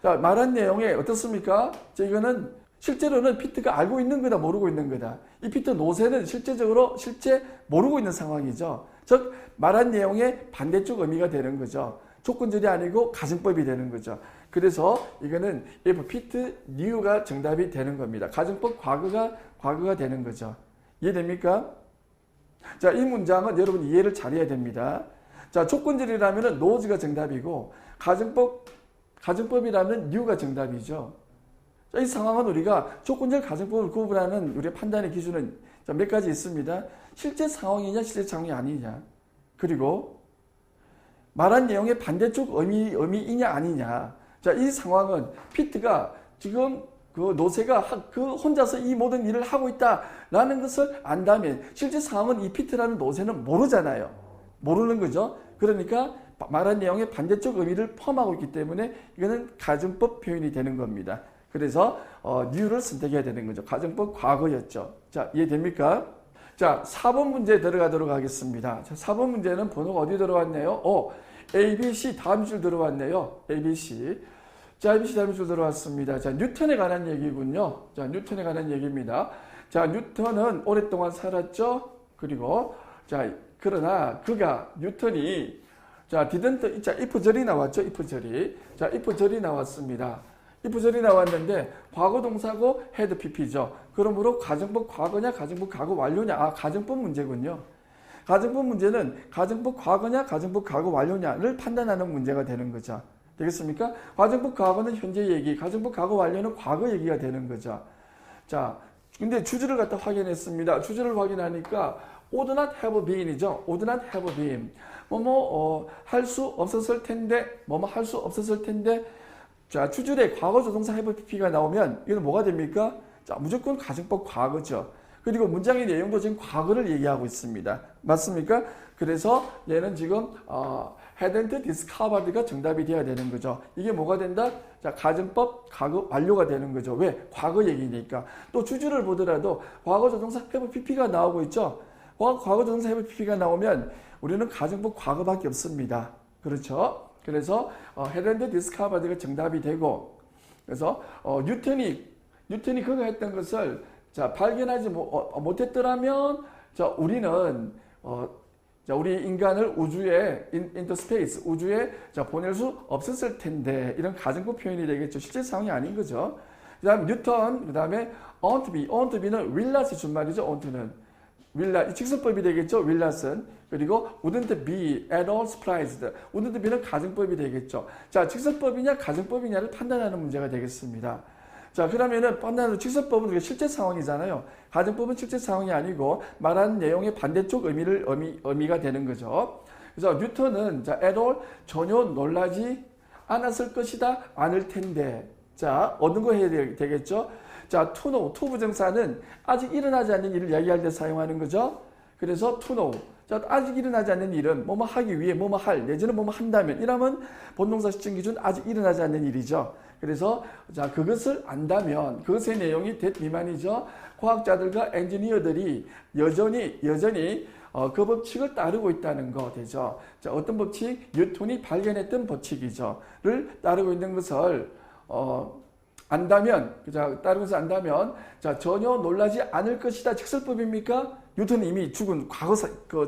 Speaker 1: 자, 말한 내용에 어떻습니까? 자, 이거는 실제로는 피트가 알고 있는 거다, 모르고 있는 거다. 이 피트 노새는 실제 모르고 있는 상황이죠. 즉, 말한 내용의 반대쪽 의미가 되는 거죠. 조건절이 아니고 가정법이 되는 거죠. 그래서 이거는 if fit new가 정답이 되는 겁니다. 가정법 과거가 되는 거죠. 이해됩니까? 자, 이 문장은 여러분 이해를 잘해야 됩니다. 자, 조건절이라면 knows가 정답이고 가정법이라면 new가 정답이죠. 자, 이 상황은 우리가 조건절 가정법을 구분하는 우리의 판단의 기준은 몇 가지 있습니다. 실제 상황이냐, 실제 상황이 아니냐. 그리고 말한 내용의 반대쪽 의미이냐, 아니냐. 자, 이 상황은 피트가 지금 그 노새가 혼자서 이 모든 일을 하고 있다라는 것을 안다면 실제 상황은 이 피트라는 노새는 모르잖아요. 모르는 거죠. 그러니까 말한 내용의 반대쪽 의미를 포함하고 있기 때문에 이거는 가정법 표현이 되는 겁니다. 그래서 new를 선택해야 되는 거죠. 가정법 과거였죠. 자, 이해됩니까? 자, 4번 문제 들어가도록 하겠습니다. 자, 4번 문제는 번호가 어디 들어왔네요? A, B, C 다음 줄 들어왔네요. A, B, C. 자, A, B, C 다음 줄 들어왔습니다. 자, 뉴턴에 관한 얘기군요. 자, 뉴턴에 관한 얘기입니다. 자, 뉴턴은 오랫동안 살았죠. 그리고 그러나 뉴턴이 if 절이 나왔죠. if 절이. 자, if 절이 나왔습니다. if 절이 나왔는데 과거 동사고 had pp죠. 그러므로 가정법 과거냐, 가정법 과거 완료냐. 가정법 문제군요. 가정법 문제는 가정법 과거냐, 가정법 과거 완료냐를 판단하는 문제가 되는 거죠. 되겠습니까? 가정법 과거는 현재 얘기, 가정법 과거 완료는 과거 얘기가 되는 거죠. 자, 근데 주제를 갖다 확인했습니다. 주제를 확인하니까 would not have been이죠. would not have been. 할 수 없었을 텐데, 할 수 없었을 텐데. 자, 주절에 과거 조동사 have pp가 나오면 이건 뭐가 됩니까? 자, 무조건 가정법 과거죠. 그리고 문장의 내용도 지금 과거를 얘기하고 있습니다. 맞습니까? 그래서 얘는 지금 hadn't discovered가 정답이 돼야 되는 거죠. 이게 뭐가 된다? 자, 가정법 과거 완료가 되는 거죠. 왜? 과거 얘기니까. 또 주주를 보더라도 과거 조동사 have pp가 나오고 있죠. 과거 조동사 have pp가 나오면 우리는 가정법 과거밖에 없습니다. 그렇죠? 그래서 hadn't discovered가 정답이 되고, 그래서 뉴턴이 그가 했던 것을 자, 발견하지 못했더라면 자, 우리는 자, 우리 인간을 우주에 into space 우주에 자, 보낼 수 없었을 텐데, 이런 가정법 표현이 되겠죠. 실제 상황이 아닌 거죠. 그다음 뉴턴, 그다음에 ought to be는 will not의 준말이죠. ought to는 will not, 직설법이 되겠죠. will not은. 그리고 wouldn't be at all surprised. wouldn't be는 가정법이 되겠죠. 자, 직설법이냐 가정법이냐를 판단하는 문제가 되겠습니다. 자, 그러면은 판단으로 직설법은 우리가 실제 상황이잖아요. 가정법은 실제 상황이 아니고 말하는 내용의 반대쪽 의미가 되는 거죠. 그래서 뉴턴은 자, at all 전혀 놀라지 않았을 것이다, 않을 텐데. 자, 어느 거 해야 되겠죠? 자, to know, to 부정사는 아직 일어나지 않는 일을 이야기할 때 사용하는 거죠. 그래서 to know. 자, 아직 일어나지 않는 일은 뭐뭐 하기 위해 뭐뭐 할, 내지는 뭐뭐 한다면, 이라면 본동사 시점 기준 아직 일어나지 않는 일이죠. 그래서 자, 그것을 안다면 그것의 내용이 that 미만이죠. 과학자들과 엔지니어들이 여전히 그 법칙을 따르고 있다는 거 되죠. 자, 어떤 법칙? 뉴턴이 발견했던 법칙이죠.를 따르고 있는 것을 안다면, 자, 따르면서 안다면, 자, 전혀 놀라지 않을 것이다. 직설법입니까? 뉴턴은 이미 죽은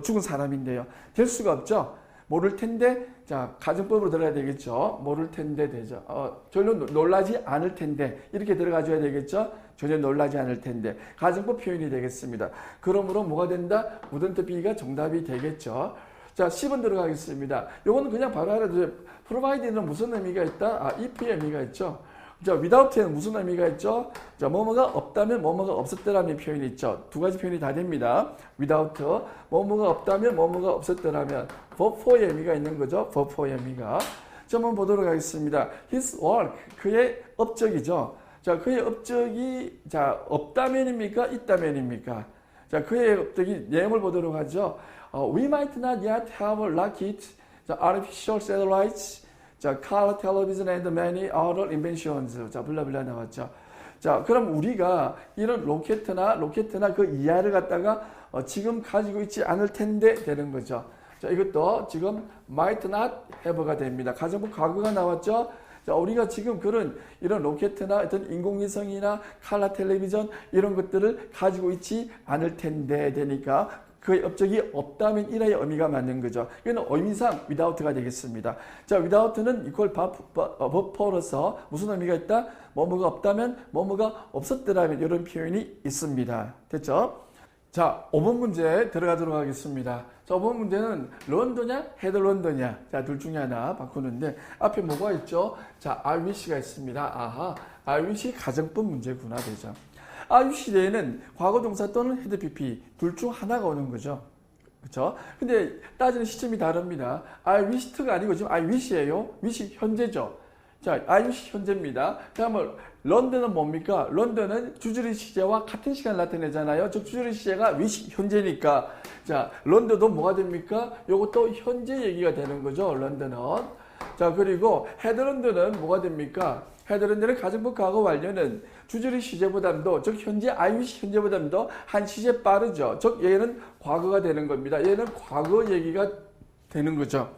Speaker 1: 죽은 사람인데요. 될 수가 없죠. 모를 텐데, 자, 가정법으로 들어가야 되겠죠. 모를 텐데 되죠. 전혀 놀라지 않을 텐데, 이렇게 들어가줘야 되겠죠. 전혀 놀라지 않을 텐데. 가정법 표현이 되겠습니다. 그러므로 뭐가 된다? wouldn't be가 정답이 되겠죠. 자, 10번 들어가겠습니다. 요거는 그냥 바로 알아두세요. provide는 무슨 의미가 있다? if의 의미가 있죠. 자, without에는 무슨 의미가 있죠? 자, 뭐뭐가 없다면 뭐뭐가 없었더라면 표현이 있죠. 두 가지 표현이 다 됩니다. without, 뭐뭐가 없다면 뭐뭐가 없었더라면, verb for의 의미가 있는 거죠. verb for의 의미가. 자, 한번 보도록 하겠습니다. his work, 그의 업적이죠. 자, 그의 업적이, 자, 없다면입니까? 있다면입니까? 자, 그의 업적이 내용을 보도록 하죠. We might not yet have a rocket, artificial satellites, 자, color television and many other inventions. 자, 블라블라 나왔죠. 자, 그럼 우리가 이런 로켓이나 그 이하를 갖다가 지금 가지고 있지 않을 텐데 되는 거죠. 자, 이것도 지금 might not have가 됩니다. 가정법 과거가 나왔죠. 자, 우리가 지금 이런 로켓이나 어떤 인공위성이나 칼라 텔레비전 이런 것들을 가지고 있지 않을 텐데 되니까 그의 업적이 없다면 이라의 의미가 맞는 거죠. 이거는 의미상 without가 되겠습니다. 자, without는 equal verb for로서 무슨 의미가 있다? 뭐뭐가 없다면 뭐뭐가 없었더라면 이런 표현이 있습니다. 됐죠? 자, 5번 문제 들어가도록 하겠습니다. 자, 5번 문제는 런더냐, had 런더냐. 자, 둘 중에 하나 바꾸는데 앞에 뭐가 있죠? 자, I wish가 있습니다. 아하, I wish 가정법 문제구나 되죠. I wish 시대에는 과거 동사 또는 had pp 둘 중 하나가 오는 거죠. 그렇죠? 근데 따지는 시점이 다릅니다. I wished가 아니고 지금 I wish예요. wish 현재죠. 자, I wish 현재입니다. 다음은 런던은 뭡니까? 런던은 주저리 시제와 같은 시간을 나타내잖아요. 즉 주저리 시제가 wish 현재니까 자, 런던도 뭐가 됩니까? 이것도 현재 얘기가 되는 거죠. 런던은. 자, 그리고 had 런던은 뭐가 됩니까? had 런던은 가정법 과거 완료는 주저리 시제보다도 즉 현재 I wish 현재보다도 한 시제 빠르죠. 즉 얘는 과거가 되는 겁니다. 얘는 과거 얘기가 되는 거죠.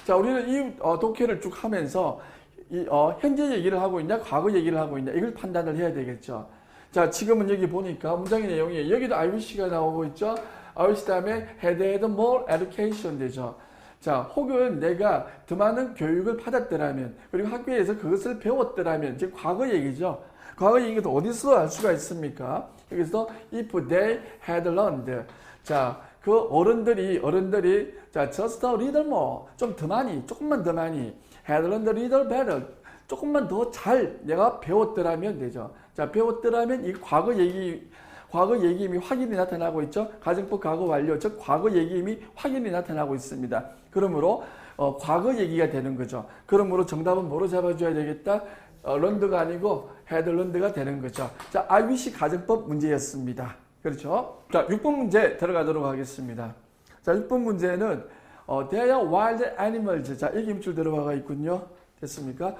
Speaker 1: 자, 우리는 이 독해를 쭉 하면서 현재 얘기를 하고 있냐, 과거 얘기를 하고 있냐, 이걸 판단을 해야 되겠죠. 자, 지금은 여기 보니까 문장의 내용이 여기도 I wish가 나오고 있죠. I wish 다음에 had more education 되죠. 자, 혹은 내가 더 많은 교육을 받았더라면, 그리고 학교에서 그것을 배웠더라면, 즉 과거 얘기죠. 과거 얘기도 어디서 알 수가 있습니까? 여기서 if they had learned. 자, 그 어른들이 자, just a little more, 좀 더 많이, 조금만 더 많이 had learned a little better, 조금만 더 잘 내가 배웠더라면 되죠. 자, 배웠더라면 이 과거 얘기임이 확인이 나타나고 있죠. 가정법 과거 완료, 즉 과거 얘기임이 확인이 나타나고 있습니다. 그러므로 과거 얘기가 되는 거죠. 그러므로 정답은 뭐로 잡아줘야 되겠다? 런드가 아니고 had learned가 되는 거죠. 자, I wish 가정법 문제였습니다. 그렇죠? 자, 6번 문제 들어가도록 하겠습니다. 자, 6번 문제는 they are wild animals. 자, 여기 밑줄 들어가 있군요. 됐습니까?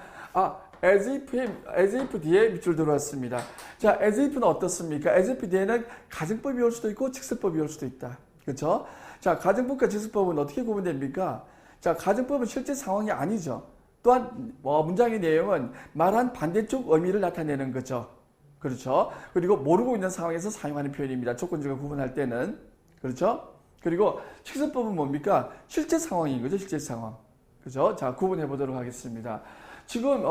Speaker 1: as if 뒤에 밑줄 들어왔습니다. 자, as if는 어떻습니까? as if 뒤에는 가정법이 올 수도 있고 직설법이 올 수도 있다. 그렇죠? 자, 가정법과 직설법은 어떻게 구분됩니까? 자, 가정법은 실제 상황이 아니죠. 또한 문장의 내용은 말한 반대쪽 의미를 나타내는 거죠. 그렇죠? 그리고 모르고 있는 상황에서 사용하는 표현입니다. 조건적으로 구분할 때는. 그렇죠? 그리고 직설법은 뭡니까? 실제 상황인 거죠. 실제 상황. 그죠? 자, 구분해 보도록 하겠습니다. 지금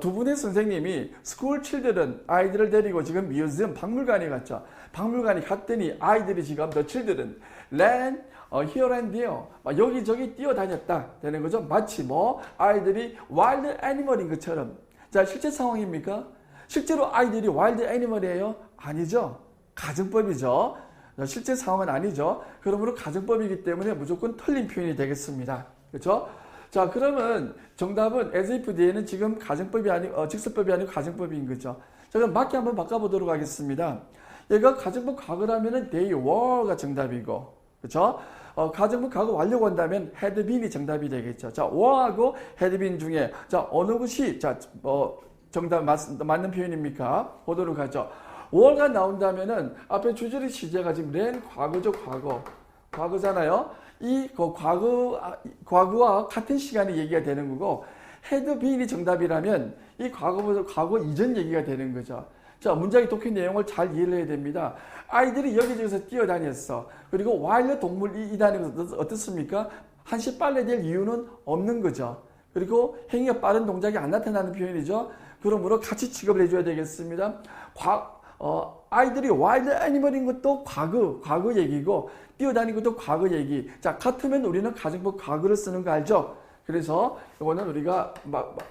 Speaker 1: 두 분의 선생님이 스쿨 칠들은 아이들을 데리고 지금 뮤지엄 박물관에 갔죠. 박물관에 갔더니 아이들이 지금 the children ran here and there 여기저기 뛰어다녔다 되는 거죠. 마치 아이들이 wild animal인 것처럼. 자, 실제 상황입니까? 실제로 아이들이 wild animal이에요? 아니죠. 가정법이죠. 실제 상황은 아니죠. 그러므로 가정법이기 때문에 무조건 틀린 표현이 되겠습니다. 그렇죠? 자, 그러면 정답은 as if 뒤에는 지금 가정법이 아니고 직설법이 아니고 가정법인 거죠. 자, 그럼 맞게 한번 바꿔보도록 하겠습니다. 얘가 가정법 과거라면은 they were가 정답이고, 그렇죠? 가정법 과거 완료고 한다면 had been이 정답이 되겠죠. 자, were하고 had been 중에 자 어느 것이 정답 맞는 표현입니까? 보도록 하죠. were가 나온다면은 앞에 주절의 시제가 지금 ran 과거죠, 과거잖아요. 이 과거와 같은 시간에 얘기가 되는 거고 had been이 정답이라면 이 과거 이전 얘기가 되는 거죠. 자, 문장의 독해 내용을 잘 이해를 해야 됩니다. 아이들이 여기저기서 뛰어다녔어. 그리고 while 동물이 이다는 것은 어떻습니까? 한시 빨래 될 이유는 없는 거죠. 그리고 행위가 빠른 동작이 안 나타나는 표현이죠. 그러므로 같이 취급을 해줘야 되겠습니다. 아이들이 wild animal인 것도 과거 얘기고 뛰어다니는 것도 과거 얘기. 자, 같으면 우리는 가정법 과거를 쓰는 거 알죠? 그래서 이거는 우리가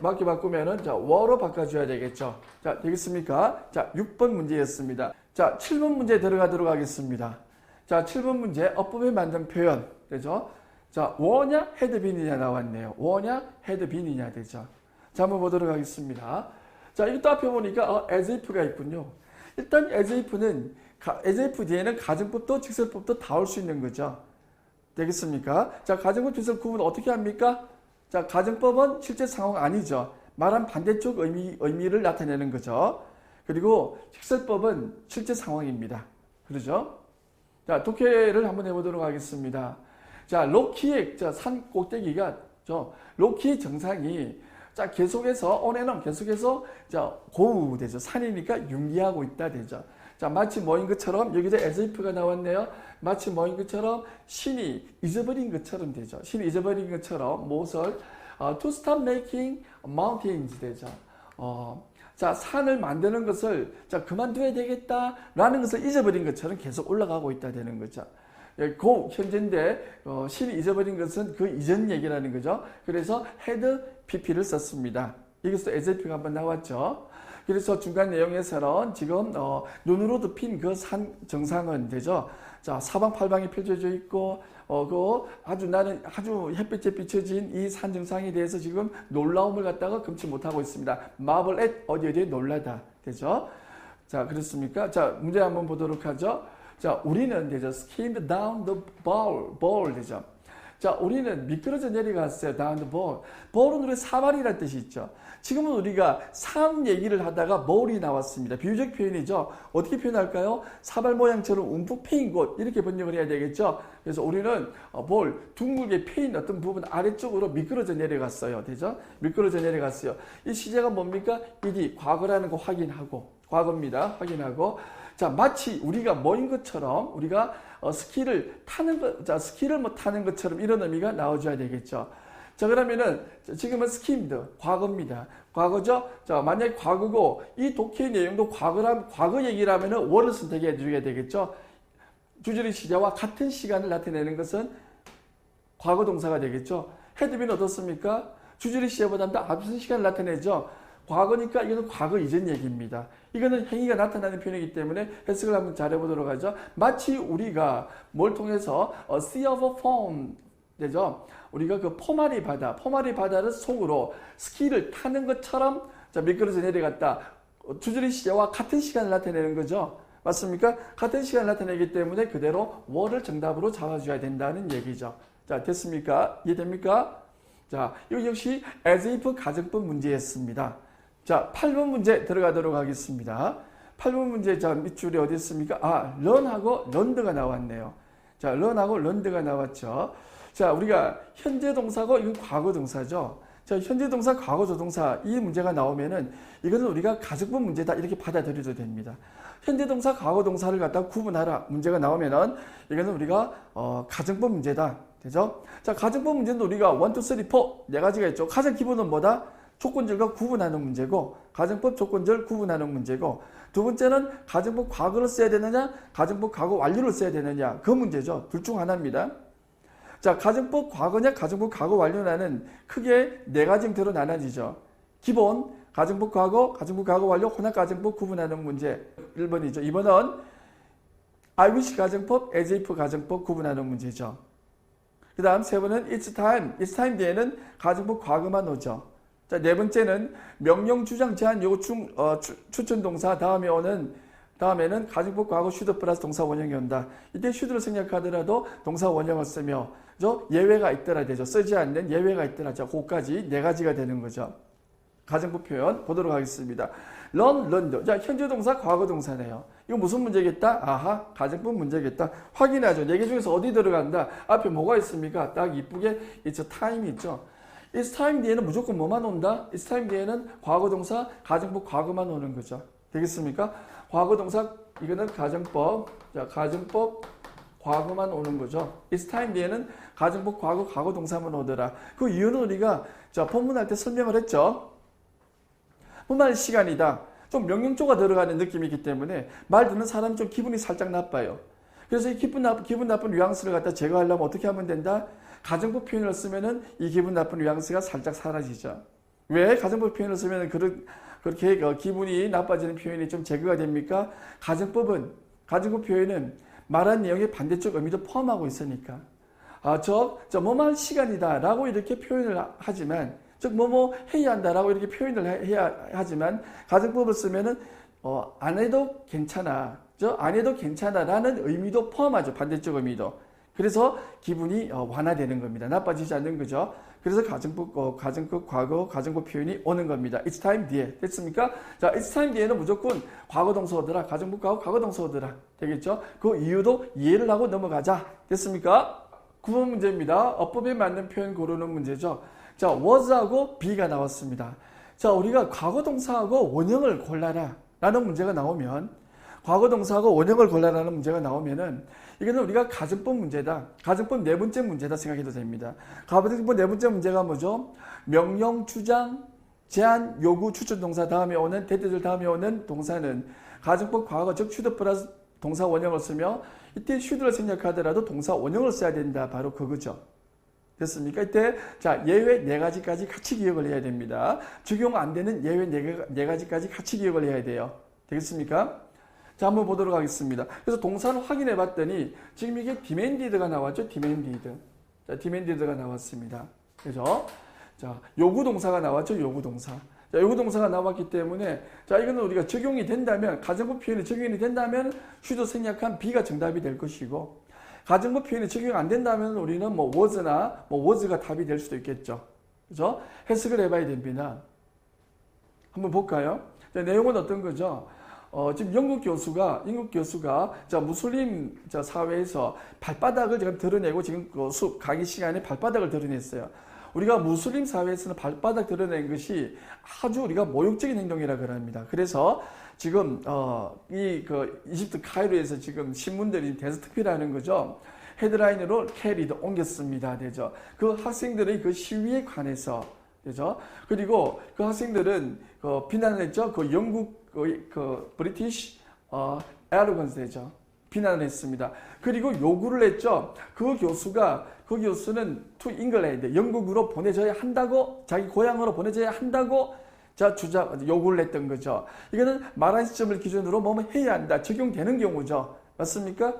Speaker 1: 맞게 바꾸면은 자, were로 바꿔줘야 되겠죠. 자, 되겠습니까? 자, 6번 문제였습니다. 자, 7번 문제 들어가도록 하겠습니다. 자, 7번 문제 어법에 만든 표현 되죠? 자, were냐 had been이냐 나왔네요. were냐 had been이냐 되죠. 자, 한번 보도록 하겠습니다. 자, 이것도 앞에 보니까 as if가 있군요. 일단 as if 뒤에는 가정법도 직설법도 다 올 수 있는 거죠. 되겠습니까? 자, 가정법 직설 구분 어떻게 합니까? 자, 가정법은 실제 상황 아니죠. 말한 반대쪽 의미를 나타내는 거죠. 그리고 직설법은 실제 상황입니다. 그러죠? 자, 독해를 한번 해보도록 하겠습니다. 자, 로키의 산 꼭대기가 로키의 정상이 자, 계속해서 on에는 계속해서 고우되죠. 산이니까 융기하고 있다 되죠. 자, 마치 뭐인 것처럼 여기서 as if가 나왔네요. 마치 뭐인 것처럼 신이 잊어버린 것처럼 되죠. 신이 잊어버린 것처럼 무엇을 to stop making mountains 되죠. 자, 산을 만드는 것을 그만둬야 되겠다라는 것을 잊어버린 것처럼 계속 올라가고 있다 되는 거죠. 현재인데 신이 잊어버린 것은 그 이전 얘기라는 거죠. 그래서 had pp를 썼습니다. 여기서 as if가 한번 나왔죠. 그래서 중간 내용에서는 지금 눈으로도 핀 그 산 정상은 되죠. 자, 사방팔방이 펼쳐져 있고 아주 햇빛에 비춰진 이 산 정상에 대해서 지금 놀라움을 갖다가 금치 못하고 있습니다. marvel at 어디에 놀라다 되죠. 자, 그렇습니까? 자, 문제 한번 보도록 하죠. 자, 우리는 되죠. skimmed down the bowl 되죠. 자, 우리는 미끄러져 내려갔어요. down the bowl. bowl은 우리 사발이라는 뜻이 있죠. 지금은 우리가 산 얘기를 하다가 bowl이 나왔습니다. 비유적 표현이죠. 어떻게 표현할까요? 사발 모양처럼 움푹 패인 곳 이렇게 번역을 해야 되겠죠. 그래서 우리는 bowl 둥글게 패인 어떤 부분 아래쪽으로 미끄러져 내려갔어요. 되죠? 미끄러져 내려갔어요. 이 시제가 뭡니까? 이디 과거라는 거 확인하고 과거입니다. 확인하고 자, 마치 우리가 뭐인 것처럼 우리가 스키를 타는 것처럼 이런 의미가 나와줘야 되겠죠. 자, 그러면은 지금은 skimmed 과거입니다. 과거죠. 자, 만약에 과거고 이 독해의 내용도 과거 얘기라면은 were를 선택해 주게 되겠죠. 주절의 시제와 같은 시간을 나타내는 것은 과거 동사가 되겠죠. had been 어떻습니까? 주절의 시제보다 더 앞선 시간을 나타내죠. 과거니까 이거는 과거 이전 얘기입니다. 이거는 행위가 나타나는 표현이기 때문에 해석을 한번 잘해보도록 하죠. 마치 우리가 뭘 통해서 sea of foam 되죠. 우리가 그 포마리 바다를 속으로 스키를 타는 것처럼 자, 미끄러져 내려갔다. 주저리 시제와 같은 시간을 나타내는 거죠. 맞습니까? 같은 시간을 나타내기 때문에 그대로 what을 정답으로 잡아줘야 된다는 얘기죠. 자, 됐습니까? 이해됩니까? 자, 이거 역시 as if 가정법 문제였습니다. 자, 8번 문제 들어가도록 하겠습니다. 8번 문제, 자, 밑줄에 어디 있습니까? 아, learn하고 learned가 나왔네요. 자, learn하고 learned가 나왔죠. 자, 우리가 현재 동사고 이건 과거 동사죠. 자, 현재 동사, 과거 조동사 이 문제가 나오면은 이거는 우리가 가정법 문제다 이렇게 받아들여도 됩니다. 현재 동사, 과거 동사를 갖다 구분하라 문제가 나오면은 이거는 우리가 가정법 문제다. 되죠? 자, 가정법 문제는 우리가 1, 2, 3, 4 네 가지가 있죠. 가장 기본은 뭐다? 조건절과 구분하는 문제고 가정법 조건절 구분하는 문제고 두 번째는 가정법 과거를 써야 되느냐 가정법 과거 완료를 써야 되느냐 그 문제죠. 둘 중 하나입니다. 자, 가정법 과거냐 가정법 과거 완료냐는 크게 네 가지 형태로 나눠지죠. 기본, 가정법 과거, 가정법 과거 완료, 혼합 가정법 구분하는 문제 1번이죠. 2번은 I wish 가정법, as if 가정법 구분하는 문제죠. 그 다음 세 번은 it's time 뒤에는 가정법 과거만 오죠. 자, 네 번째는 명령, 주장, 제한, 요구, 추천 동사 다음에는 가정법 과거 should 플러스 동사 원형이 온다. 이때 should를 생략하더라도 동사 원형을 쓰며 예외가 있더라 되죠. 쓰지 않는 예외가 있더라. 자, 그까지 네 가지가 되는 거죠. 가정법 표현 보도록 하겠습니다. learned. 자, 현재 동사, 과거 동사네요. 이거 무슨 문제겠다? 아하, 가정법 문제겠다. 확인하죠. 네 개 중에서 어디 들어간다? 앞에 뭐가 있습니까? 딱 이쁘게 it's time 있죠. it's time 뒤에는 무조건 뭐만 온다? it's time 뒤에는 과거 동사, 가정법 과거만 오는 거죠. 되겠습니까? 과거 동사, 이거는 가정법. 자, 가정법 과거만 오는 거죠. it's time 뒤에는 가정법 과거 동사만 오더라. 그 이유는 우리가 자, 본문할 때 설명을 했죠. 본문할 시간이다. 좀 명령조가 들어가는 느낌이기 때문에 말 듣는 사람이 좀 기분이 살짝 나빠요. 그래서 이 기분 나쁜 뉘앙스를 갖다 제거하려면 어떻게 하면 된다? 가정법 표현을 쓰면은 이 기분 나쁜 뉘앙스가 살짝 사라지죠. 왜 가정법 표현을 쓰면은 그렇게 기분이 나빠지는 표현이 좀 제거가 됩니까? 가정법 표현은 말한 내용의 반대쪽 의미도 포함하고 있으니까. 뭐뭐 시간이다 라고 이렇게 표현을 하지만, 뭐뭐 해야 한다라고 이렇게 표현을 해야 하지만, 가정법을 쓰면은, 안 해도 괜찮아. 안 해도 괜찮아라는 의미도 포함하죠. 반대쪽 의미도. 그래서 기분이 완화되는 겁니다. 나빠지지 않는 거죠. 그래서 가정법 과거, 가정법 표현이 오는 겁니다. It's time 뒤에. 됐습니까? 자, It's time 뒤에는 무조건 과거 동사 오더라. 가정법 과거 동사 오더라. 되겠죠? 그 이유도 이해를 하고 넘어가자. 됐습니까? 9번 문제입니다. 어법에 맞는 표현 고르는 문제죠. 자, was하고 be가 나왔습니다. 자, 우리가 과거 동사하고 원형을 골라라 라는 문제가 나오면, 과거 동사하고 원형을 골라라는 문제가 나오면은, 이거는 우리가 가정법 문제다. 가정법 네 번째 문제다 생각해도 됩니다. 가정법 네 번째 문제가 뭐죠? 명령, 주장, 제한, 요구, 추천 동사 다음에 오는, 대대절 다음에 오는 동사는 가정법 과거, 즉 should 플러스 동사 원형을 쓰며, 이때 should를 생략하더라도 동사 원형을 써야 된다. 바로 그거죠. 됐습니까? 이때 자, 예외 네 가지까지 같이 기억을 해야 됩니다. 적용 안 되는 예외 네 가지까지 같이 기억을 해야 돼요. 되겠습니까? 자, 한번 보도록 하겠습니다. 그래서 동사를 확인해 봤더니 지금 이게 demanded가 나왔죠? demanded. 자, demanded가 나왔습니다. 그죠? 자, 요구 동사가 나왔죠? 요구 동사. 자, 요구 동사가 나왔기 때문에 자, 이거는 우리가 적용이 된다면, 가정법 표현이 적용이 된다면 should 생략한 be가 정답이 될 것이고, 가정법 표현이 적용 안 된다면 우리는 was나 was가 답이 될 수도 있겠죠. 그죠? 해석을 해봐야 됩니다. 한번 볼까요? 자, 내용은 어떤 거죠? 지금 영국 교수가 자, 무슬림 사회에서 발바닥을 지금 드러내고 지금 강의 시간에 발바닥을 드러냈어요. 우리가 무슬림 사회에서는 발바닥 드러낸 것이 아주 우리가 모욕적인 행동이라 그럽니다. 그래서 지금 이집트 카이로에서 지금 신문들이 데스트피라는 거죠. 헤드라인으로 캐리도 옮겼습니다. 되죠. 그 학생들의 그 시위에 관해서 되죠. 그리고 그 학생들은 비난을 했죠. 그 영국 브리티시 에러건스 되죠. 비난을 했습니다. 그리고 요구를 했죠. 그 교수는 to England, 영국으로 보내져야 한다고, 자기 고향으로 보내져야 한다고 요구를 했던 거죠. 이거는 말한 시점을 기준으로 뭐뭐 해야 한다. 적용되는 경우죠. 맞습니까?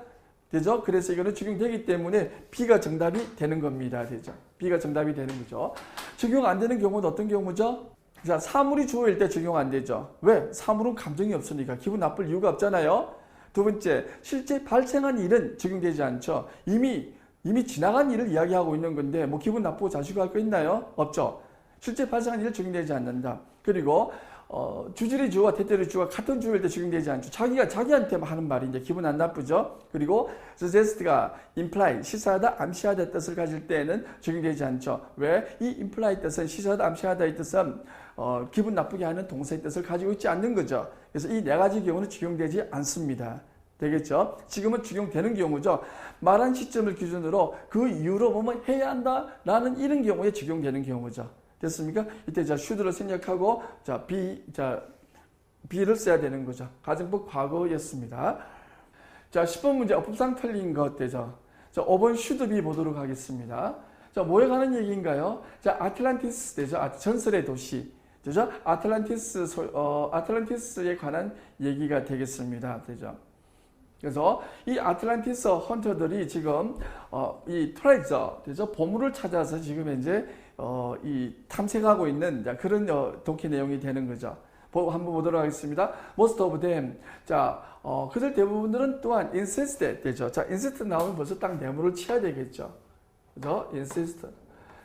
Speaker 1: 되죠? 그래서 이거는 적용되기 때문에 B가 정답이 되는 겁니다. 되죠? B가 정답이 되는 거죠. 적용 안 되는 경우는 어떤 경우죠? 자, 사물이 주어일 때 적용 안 되죠. 왜? 사물은 감정이 없으니까 기분 나쁠 이유가 없잖아요. 두 번째, 실제 발생한 일은 적용되지 않죠. 이미 지나간 일을 이야기하고 있는 건데 뭐 기분 나쁘고 자식할 거 있나요? 없죠. 실제 발생한 일은 적용되지 않는다. 그리고 주질의 주어와 대ter의 주어가 같은 주어일 때 적용되지 않죠. 자기가 자기한테 하는 말인데 기분 안 나쁘죠. 그리고 suggest가 imply, 시사하다, 암시하다 뜻을 가질 때는 적용되지 않죠. 왜? 이 imply 뜻은 시사하다, 암시하다의 뜻은 기분 나쁘게 하는 동사의 뜻을 가지고 있지 않는 거죠. 그래서 이 네 가지 경우는 적용되지 않습니다. 되겠죠? 지금은 적용되는 경우죠. 말한 시점을 기준으로 그 이유로 뭐뭐 해야 한다라는 이런 경우에 적용되는 경우죠. 됐습니까? 이때 자 should를 생략하고 be를 써야 되는 거죠. 가정법 과거였습니다. 자 10번 문제 어법상 틀린 것 되죠. 자 5번 should be 보도록 하겠습니다. 자 뭐에 관한 얘기인가요? 자 아틀란티스 되죠. 전설의 도시 되죠. 아틀란티스에 관한 얘기가 되겠습니다. 되죠. 그래서 이 아틀란티스 헌터들이 지금 이 트레저 되죠. 보물을 찾아서 지금 현재 이 탐색하고 있는 그런 독해 내용이 되는 거죠. 한번 보도록 하겠습니다. Most of them. 자, 그들 대부분들은 또한 insisted 되죠. 자, insist 나오면 벌써 딱 뇌물을 치야 되겠죠. 그죠? insist.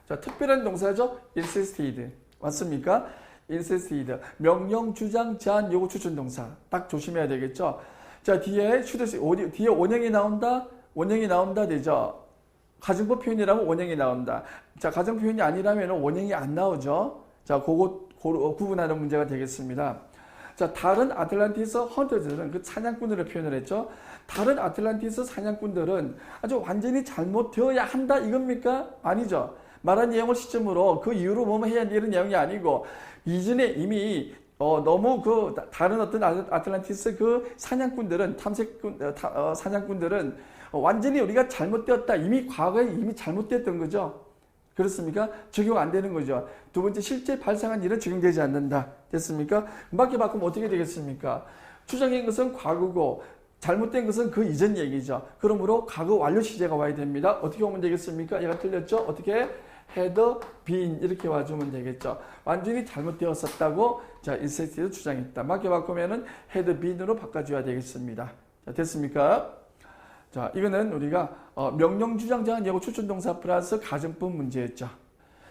Speaker 1: 자, 특별한 동사죠. insisted. 맞습니까? insisted. 명령, 주장, 제안, 요구, 추천 동사. 딱 조심해야 되겠죠. 자, 뒤에 뒤에 원형이 나온다. 원형이 나온다 되죠. 가정법 표현이라면 원형이 나온다. 자, 가정 표현이 아니라면 원형이 안 나오죠. 자, 그거 구분하는 문제가 되겠습니다. 자, 다른 아틀란티스 헌터들은 그 사냥꾼들을 표현을 했죠. 다른 아틀란티스 사냥꾼들은 아주 완전히 잘못되어야 한다 이겁니까? 아니죠. 말한 내용을 시점으로 그 이후로 뭐뭐 해야 한다 이런 내용이 아니고 이전에 이미 너무 그 다른 어떤 아틀란티스 그 사냥꾼들은 사냥꾼들은 완전히 우리가 잘못되었다. 이미 과거에 이미 잘못됐던 거죠. 그렇습니까? 적용 안 되는 거죠. 두 번째, 실제 발생한 일은 적용되지 않는다. 됐습니까? 맞게 바꾸면 어떻게 되겠습니까? 추정인 것은 과거고 잘못된 것은 그 이전 얘기죠. 그러므로 과거 완료 시제가 와야 됩니다. 어떻게 오면 되겠습니까? 얘가 틀렸죠? 어떻게? had been 이렇게 와주면 되겠죠. 완전히 잘못되었었다고 자 인센티브 주장했다. 맞게 바꾸면은 had been으로 바꿔줘야 되겠습니다. 자, 됐습니까? 자, 이거는 우리가 명령, 주장, 제안, 예고, 추천 동사 플러스 가정법 문제였죠.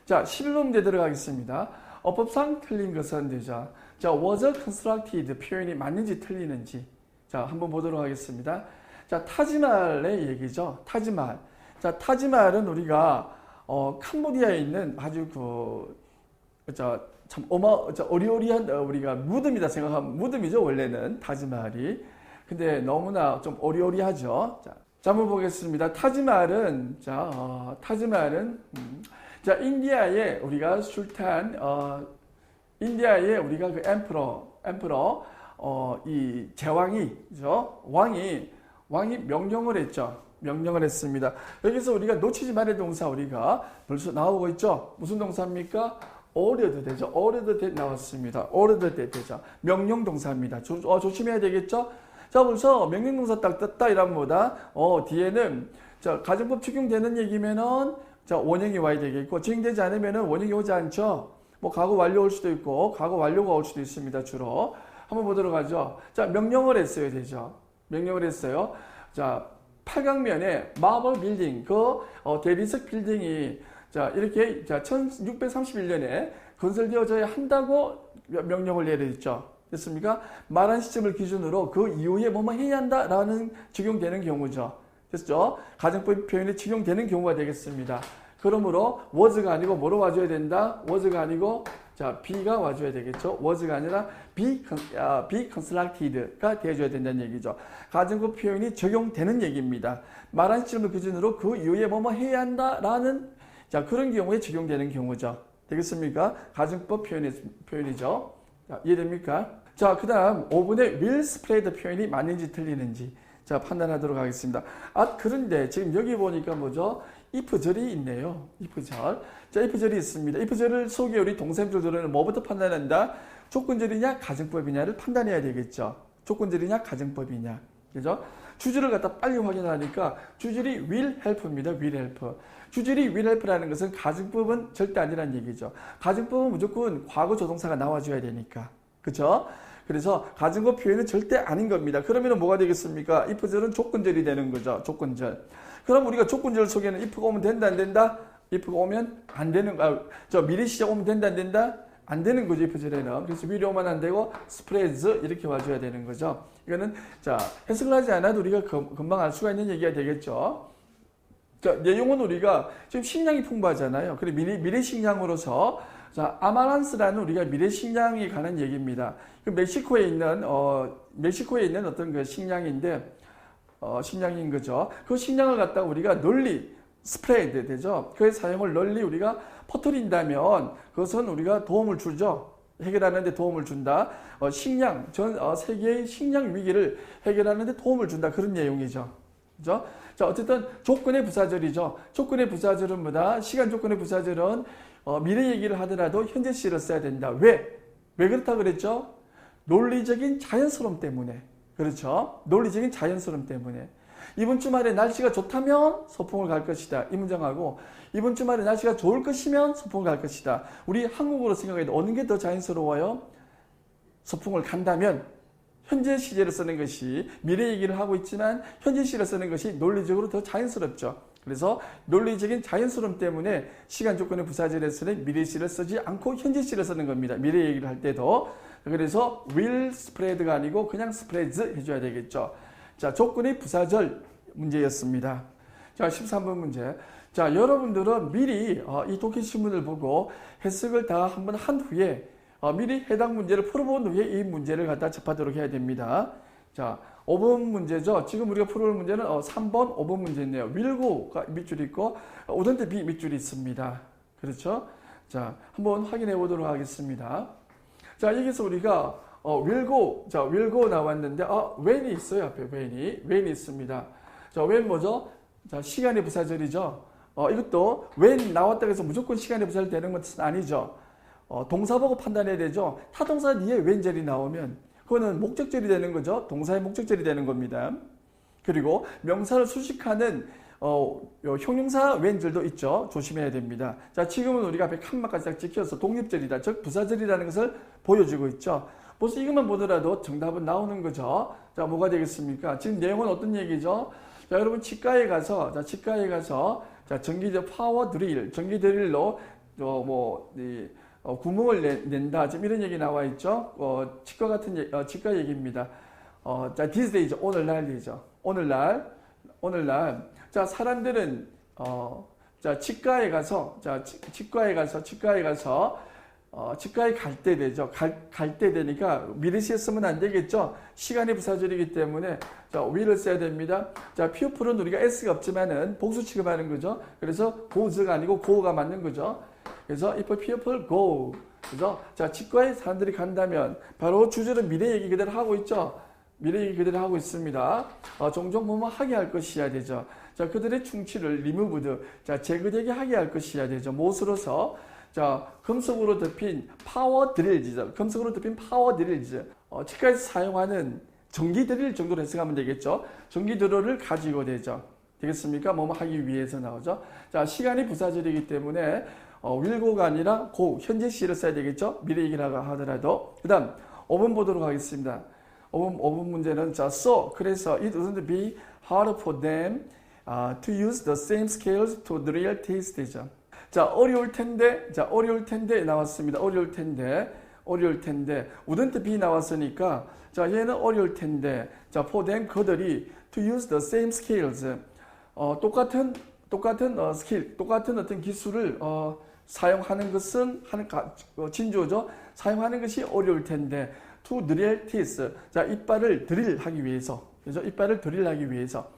Speaker 1: 자, 11번 문제 들어가겠습니다. 어법상 틀린 것은 되죠. 자, was constructed 표현이 맞는지 틀리는지. 자, 한번 보도록 하겠습니다. 자, 타지말의 얘기죠. 타지말. 자, 타지말은 우리가 캄보디아에 있는 아주 참 어리어리한 우리가 무덤이다 생각하면 무덤이죠. 원래는 타지말이. 근데 너무나 좀 어리어리하죠. 자, 한번 보겠습니다. 타지말은 자, 인디아의 우리가 술탄 인디아의 우리가 그 엠퍼러 이 제왕이죠. 왕이 명령을 했죠. 명령을 했습니다. 여기서 우리가 놓치지 말아야 동사 우리가 벌써 나오고 있죠. 무슨 동사입니까? ordered 되죠. ordered 나왔습니다. ordered 되죠. 명령 동사입니다. 조심해야 되겠죠. 자, 벌써 명령동사 딱 떴다 이러면 뭐다? 뒤에는 자, 가정법 적용되는 얘기면은 자, 원형이 와야 되겠고 적용되지 않으면은 원형이 오지 않죠. 뭐 과거 완료 올 수도 있고 과거 완료가 올 수도 있습니다. 주로. 한번 보도록 하죠. 자, 명령을 했어요. 되죠. 명령을 했어요. 자, 팔강면에 마블 빌딩 대리석 빌딩이 자, 이렇게 자, 1631년에 건설되어져야 한다고 명령을 내렸죠. 됐습니까? 말한 시점을 기준으로 그 이후에 뭐뭐 해야 한다라는 적용되는 경우죠. 됐죠? 가정법 표현이 적용되는 경우가 되겠습니다. 그러므로 was가 아니고 뭐로 와줘야 된다? was가 아니고 자, be가 와줘야 되겠죠. was가 아니라 be constructed가 되어줘야 된다는 얘기죠. 가정법 표현이 적용되는 얘기입니다. 말한 시점을 기준으로 그 이후에 뭐뭐 해야 한다라는 자, 그런 경우에 적용되는 경우죠. 되겠습니까? 가정법 표현이죠. 자, 이해됩니까? 자, 그 다음 5번의 will spread 표현이 맞는지 틀리는지 자, 판단하도록 하겠습니다. 그런데 지금 여기 보니까 뭐죠? if절이 있네요. if절. 자, if절이 있습니다. if절을 속에 우리 동사절은 뭐부터 판단한다? 조건절이냐 가정법이냐를 판단해야 되겠죠. 조건절이냐 가정법이냐. 그죠? 주절을 갖다 빨리 확인하니까 주절이 will help입니다. will help. 주절이 will help라는 것은 가정법은 절대 아니라는 얘기죠. 가정법은 무조건 과거 조동사가 나와줘야 되니까. 그죠? 그래서 가정법 표현은 절대 아닌 겁니다. 그러면 뭐가 되겠습니까? if절은 조건절이 되는 거죠. 조건절. 그럼 우리가 조건절 속에는 if가 오면 된다, 안 된다? if가 오면 안 되는, 미래 시제 오면 된다, 안 된다? 안 되는 거죠, if절에는. 그래서 will이 오면 안 되고, spreads 이렇게 와줘야 되는 거죠. 이거는, 해석을 하지 않아도 우리가 금방 알 수가 있는 얘기가 되겠죠. 내용은 우리가 지금 식량이 풍부하잖아요. 그리고 미래 식량으로서, 아마란스라는 우리가 미래 식량에 관한 얘기입니다. 그 멕시코에 있는 어떤 그 식량인데, 식량인 거죠. 그 식량을 갖다가 우리가 널리 스프레드 되죠. 그의 사용을 널리 우리가 퍼뜨린다면 그것은 우리가 도움을 주죠. 해결하는 데 도움을 준다. 세계의 식량 위기를 해결하는 데 도움을 준다. 그런 내용이죠. 그죠? 어쨌든 조건의 부사절이죠. 조건의 부사절은 뭐다? 시간 조건의 부사절은 미래 얘기를 하더라도 현재 시를 써야 된다. 왜 그렇다 그랬죠? 논리적인 자연스러움 때문에. 그렇죠? 논리적인 자연스러움 때문에. 이번 주말에 날씨가 좋다면 소풍을 갈 것이다. 이 문장하고 이번 주말에 날씨가 좋을 것이면 소풍을 갈 것이다. 우리 한국어로 생각해도 어느 게 더 자연스러워요? 소풍을 간다면 현재 시제를 쓰는 것이 미래 얘기를 하고 있지만 현재 시를 쓰는 것이 논리적으로 더 자연스럽죠. 그래서 논리적인 자연스러움 때문에 시간 조건의 부사절에서는 미래 시를 쓰지 않고 현재 시를 쓰는 겁니다. 미래 얘기를 할 때도. 그래서 will spread가 아니고 그냥 spreads 해줘야 되겠죠. 조건의 부사절 문제였습니다. 13번 문제. 여러분들은 미리 이 독해 신문을 보고 해석을 다 한번 한 후에 미리 해당 문제를 풀어본 후에 이 문제를 갖다 접하도록 해야 됩니다. 5번 문제죠. 지금 우리가 풀어볼 문제는 3번, 5번 문제인데요. will고가 밑줄이 있고 오던데 be 밑줄이 있습니다. 그렇죠? 한번 확인해 보도록 하겠습니다. 여기서 우리가 will고 나왔는데 when이 있어요. 앞에 when이 있습니다. when 뭐죠? 시간의 부사절이죠. 이것도 when 나왔다고 해서 무조건 시간의 부사절 되는 것은 아니죠. 동사 보고 판단해야 되죠. 타동사 뒤에 when절이 나오면 그거는 목적절이 되는 거죠. 동사의 목적절이 되는 겁니다. 그리고 명사를 수식하는 형용사 when절도 있죠. 조심해야 됩니다. 지금은 우리가 앞에 칸막까지 딱 찍혀서 독립절이다, 즉 부사절이라는 것을 보여주고 있죠. 벌써 이것만 보더라도 정답은 나오는 거죠. 뭐가 되겠습니까? 지금 내용은 어떤 얘기죠? 여러분 치과에 가서 전기 파워 드릴, 전기 드릴로 구멍을 낸다. 지금 이런 얘기 나와 있죠. 치과 얘기입니다. these days, 오늘날이죠. 오늘날. 사람들은 치과에 갈 때 되죠. 갈 때 되니까 미래시에 쓰면 안 되겠죠. 시간의 부사절이기 때문에 will을 써야 됩니다. pupil은 우리가 s가 없지만은 복수 취급하는 거죠. 그래서 goes가 아니고 go가 맞는 거죠. 그래서 if people go. 그죠? 치과에 사람들이 간다면 바로 주절은 미래 얘기 그대로 하고 있죠. 미래 얘기 그대로 하고 있습니다. 종종 뭐뭐 하게 할 것이야 되죠. 그들의 충치를 removed, 제거되게 하게 할 것이야 되죠. 무엇으로서? 금속으로 덮인 파워 드릴이죠. 금속으로 덮인 파워 드릴이죠. 치과에서 사용하는 전기 드릴 정도로 해석하면 되겠죠. 전기 드릴을 가지고 되겠습니까? 뭐뭐 하기 위해서 나오죠. 시간이 부사절이기 때문에 will고가 아니라 go, 현재 시를 써야 되겠죠. 미래 얘기를 하더라도. 그 다음 5번 보도록 하겠습니다. 5번 문제는 그래서 it wouldn't be hard for them to use the same scales to drill test이죠. 어려울 텐데 나왔습니다. 어려울 텐데. wouldn't be 나왔으니까 얘는 어려울 텐데. for them 그들이 to use the same scales. 똑같은 스킬, 똑같은 어떤 기술을 사용하는 것은 진주어죠. 사용하는 것이 어려울 텐데. to drill teeth. 이빨을 드릴하기 위해서. 그죠? 이빨을 드릴하기 위해서.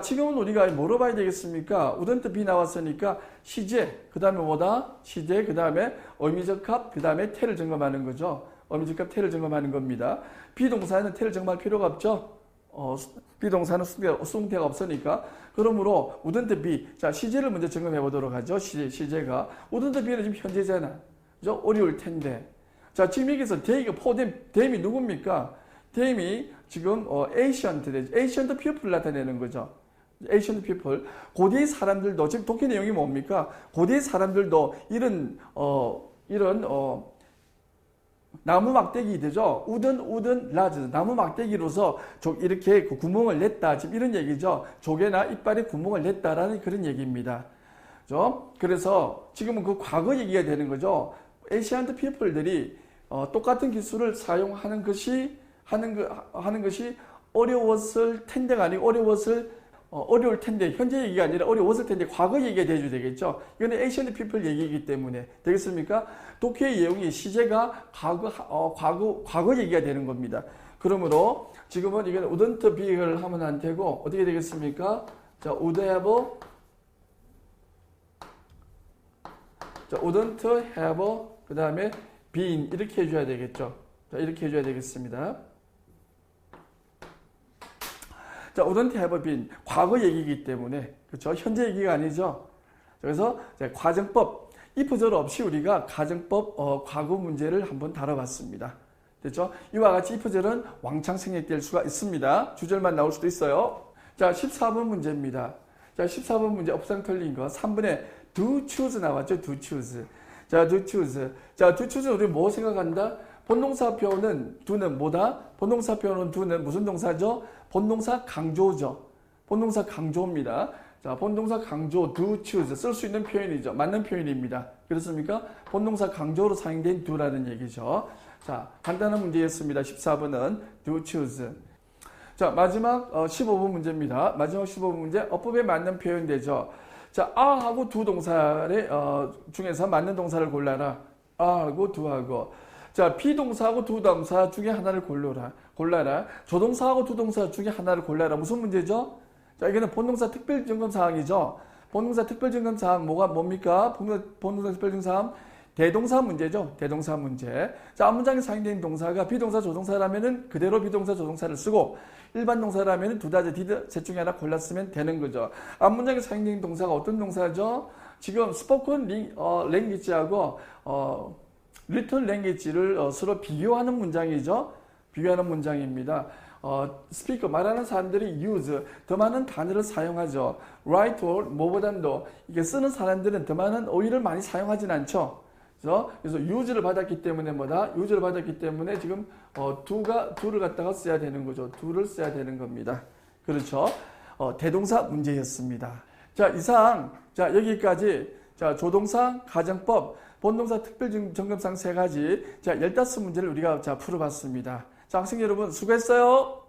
Speaker 1: 지금은 우리가 뭐로 봐야 되겠습니까? wouldn't be 나왔으니까 시제, 그 다음에 뭐다? 시제, 그 다음에 의미적 합, 그 다음에 태를 점검하는 거죠. 의미적 합, 태를 점검하는 겁니다. 비동사는 태를 점검할 필요가 없죠. 비동사는 수동태가 없으니까. 그러므로 wouldn't be. 시제를 먼저 점검해 보도록 하죠. 시제가. wouldn't be는 지금 현재잖아. 그죠? 어려울 텐데. 지금 여기서 them이 누굽니까? them이 지금 ancient 되죠. ancient people을 나타내는 거죠. ancient people. 고대의 사람들도 지금 독해 내용이 뭡니까? 고대의 사람들도 이런 나무 막대기 되죠. 우든 라즈 나무 막대기로서 이렇게 그 구멍을 냈다. 지금 이런 얘기죠. 조개나 이빨에 구멍을 냈다라는 그런 얘기입니다. 그래서 지금은 그 과거 얘기가 되는 거죠. 에이시안트 피플들이 똑같은 기술을 사용하는 것이 어려웠을 텐데가 아니고 어려울 텐데 현재 얘기가 아니라 어려웠을 텐데 과거 얘기가 돼야 되겠죠. 이거는 에이시안트 피플 얘기이기 때문에 되겠습니까? 독해의 내용이 시제가 과거 얘기가 되는 겁니다. 그러므로 지금은 이건 wouldn't be를 하면 안 되고 어떻게 되겠습니까? 자, would have wouldn't have 그 다음에 been 이렇게 해줘야 되겠죠. 자, 이렇게 해줘야 되겠습니다. 자, wouldn't have been 과거 얘기이기 때문에 그렇죠. 현재 얘기가 아니죠. 그래서 과정법 if절 없이 우리가 가정법 과거 문제를 한번 다뤄봤습니다. 됐죠? 이와 같이 if절은 왕창 생략될 수가 있습니다. 주절만 나올 수도 있어요. 자, 14번 문제입니다. 자, 14번 문제 업상 틀린 거 3번에 do choose 나왔죠? do choose. 자, do choose. 자, do choose 우리 뭐 생각한다? 본동사표는 do는 뭐다? 본동사표는 do는 무슨 동사죠? 본동사 강조죠. 본동사 강조입니다. 자, 본동사 강조 do choose 쓸 수 있는 표현이죠. 맞는 표현입니다. 그렇습니까? 본동사 강조로 사용된 do라는 얘기죠. 자, 간단한 문제였습니다. 14번은 do choose. 자, 마지막 15번 문제입니다. 마지막 15번 문제 어법에 맞는 표현 되죠. 자, a하고 do 동사의 중에서 맞는 동사를 골라라. a하고 do하고. 자, 비동사하고 do 동사 중에 하나를 골라라. 조동사하고 do 동사 중에 하나를 골라라. 무슨 문제죠? 자, 이거는 본동사 특별점검사항이죠. 본동사 특별점검사항 뭡니까? 본동사 특별점검사항 대동사 문제죠. 대동사 문제. 자, 앞문장에 사용된 동사가 비동사 조동사라면은 그대로 비동사 조동사를 쓰고 일반 동사라면은 두다지 디드 셋 중에 하나 골랐으면 되는 거죠. 앞문장에 사용된 동사가 어떤 동사죠? 지금 spoken language하고 written language를 서로 비교하는 문장이죠. 비교하는 문장입니다. 스피커 말하는 사람들이 use 더 많은 단어를 사용하죠. write or 뭐보단도 이게 쓰는 사람들은 더 많은 어휘를 많이 사용하진 않죠. 그래서 use를 받았기 때문에 use를 받았기 때문에 지금 do를 갖다가 써야 되는 거죠. do를 써야 되는 겁니다. 그렇죠. 대동사 문제였습니다. 자, 이상 여기까지 조동사 가정법 본동사 특별점검사항 3가지 15문제를 우리가 풀어봤습니다. 자, 학생 여러분 수고했어요.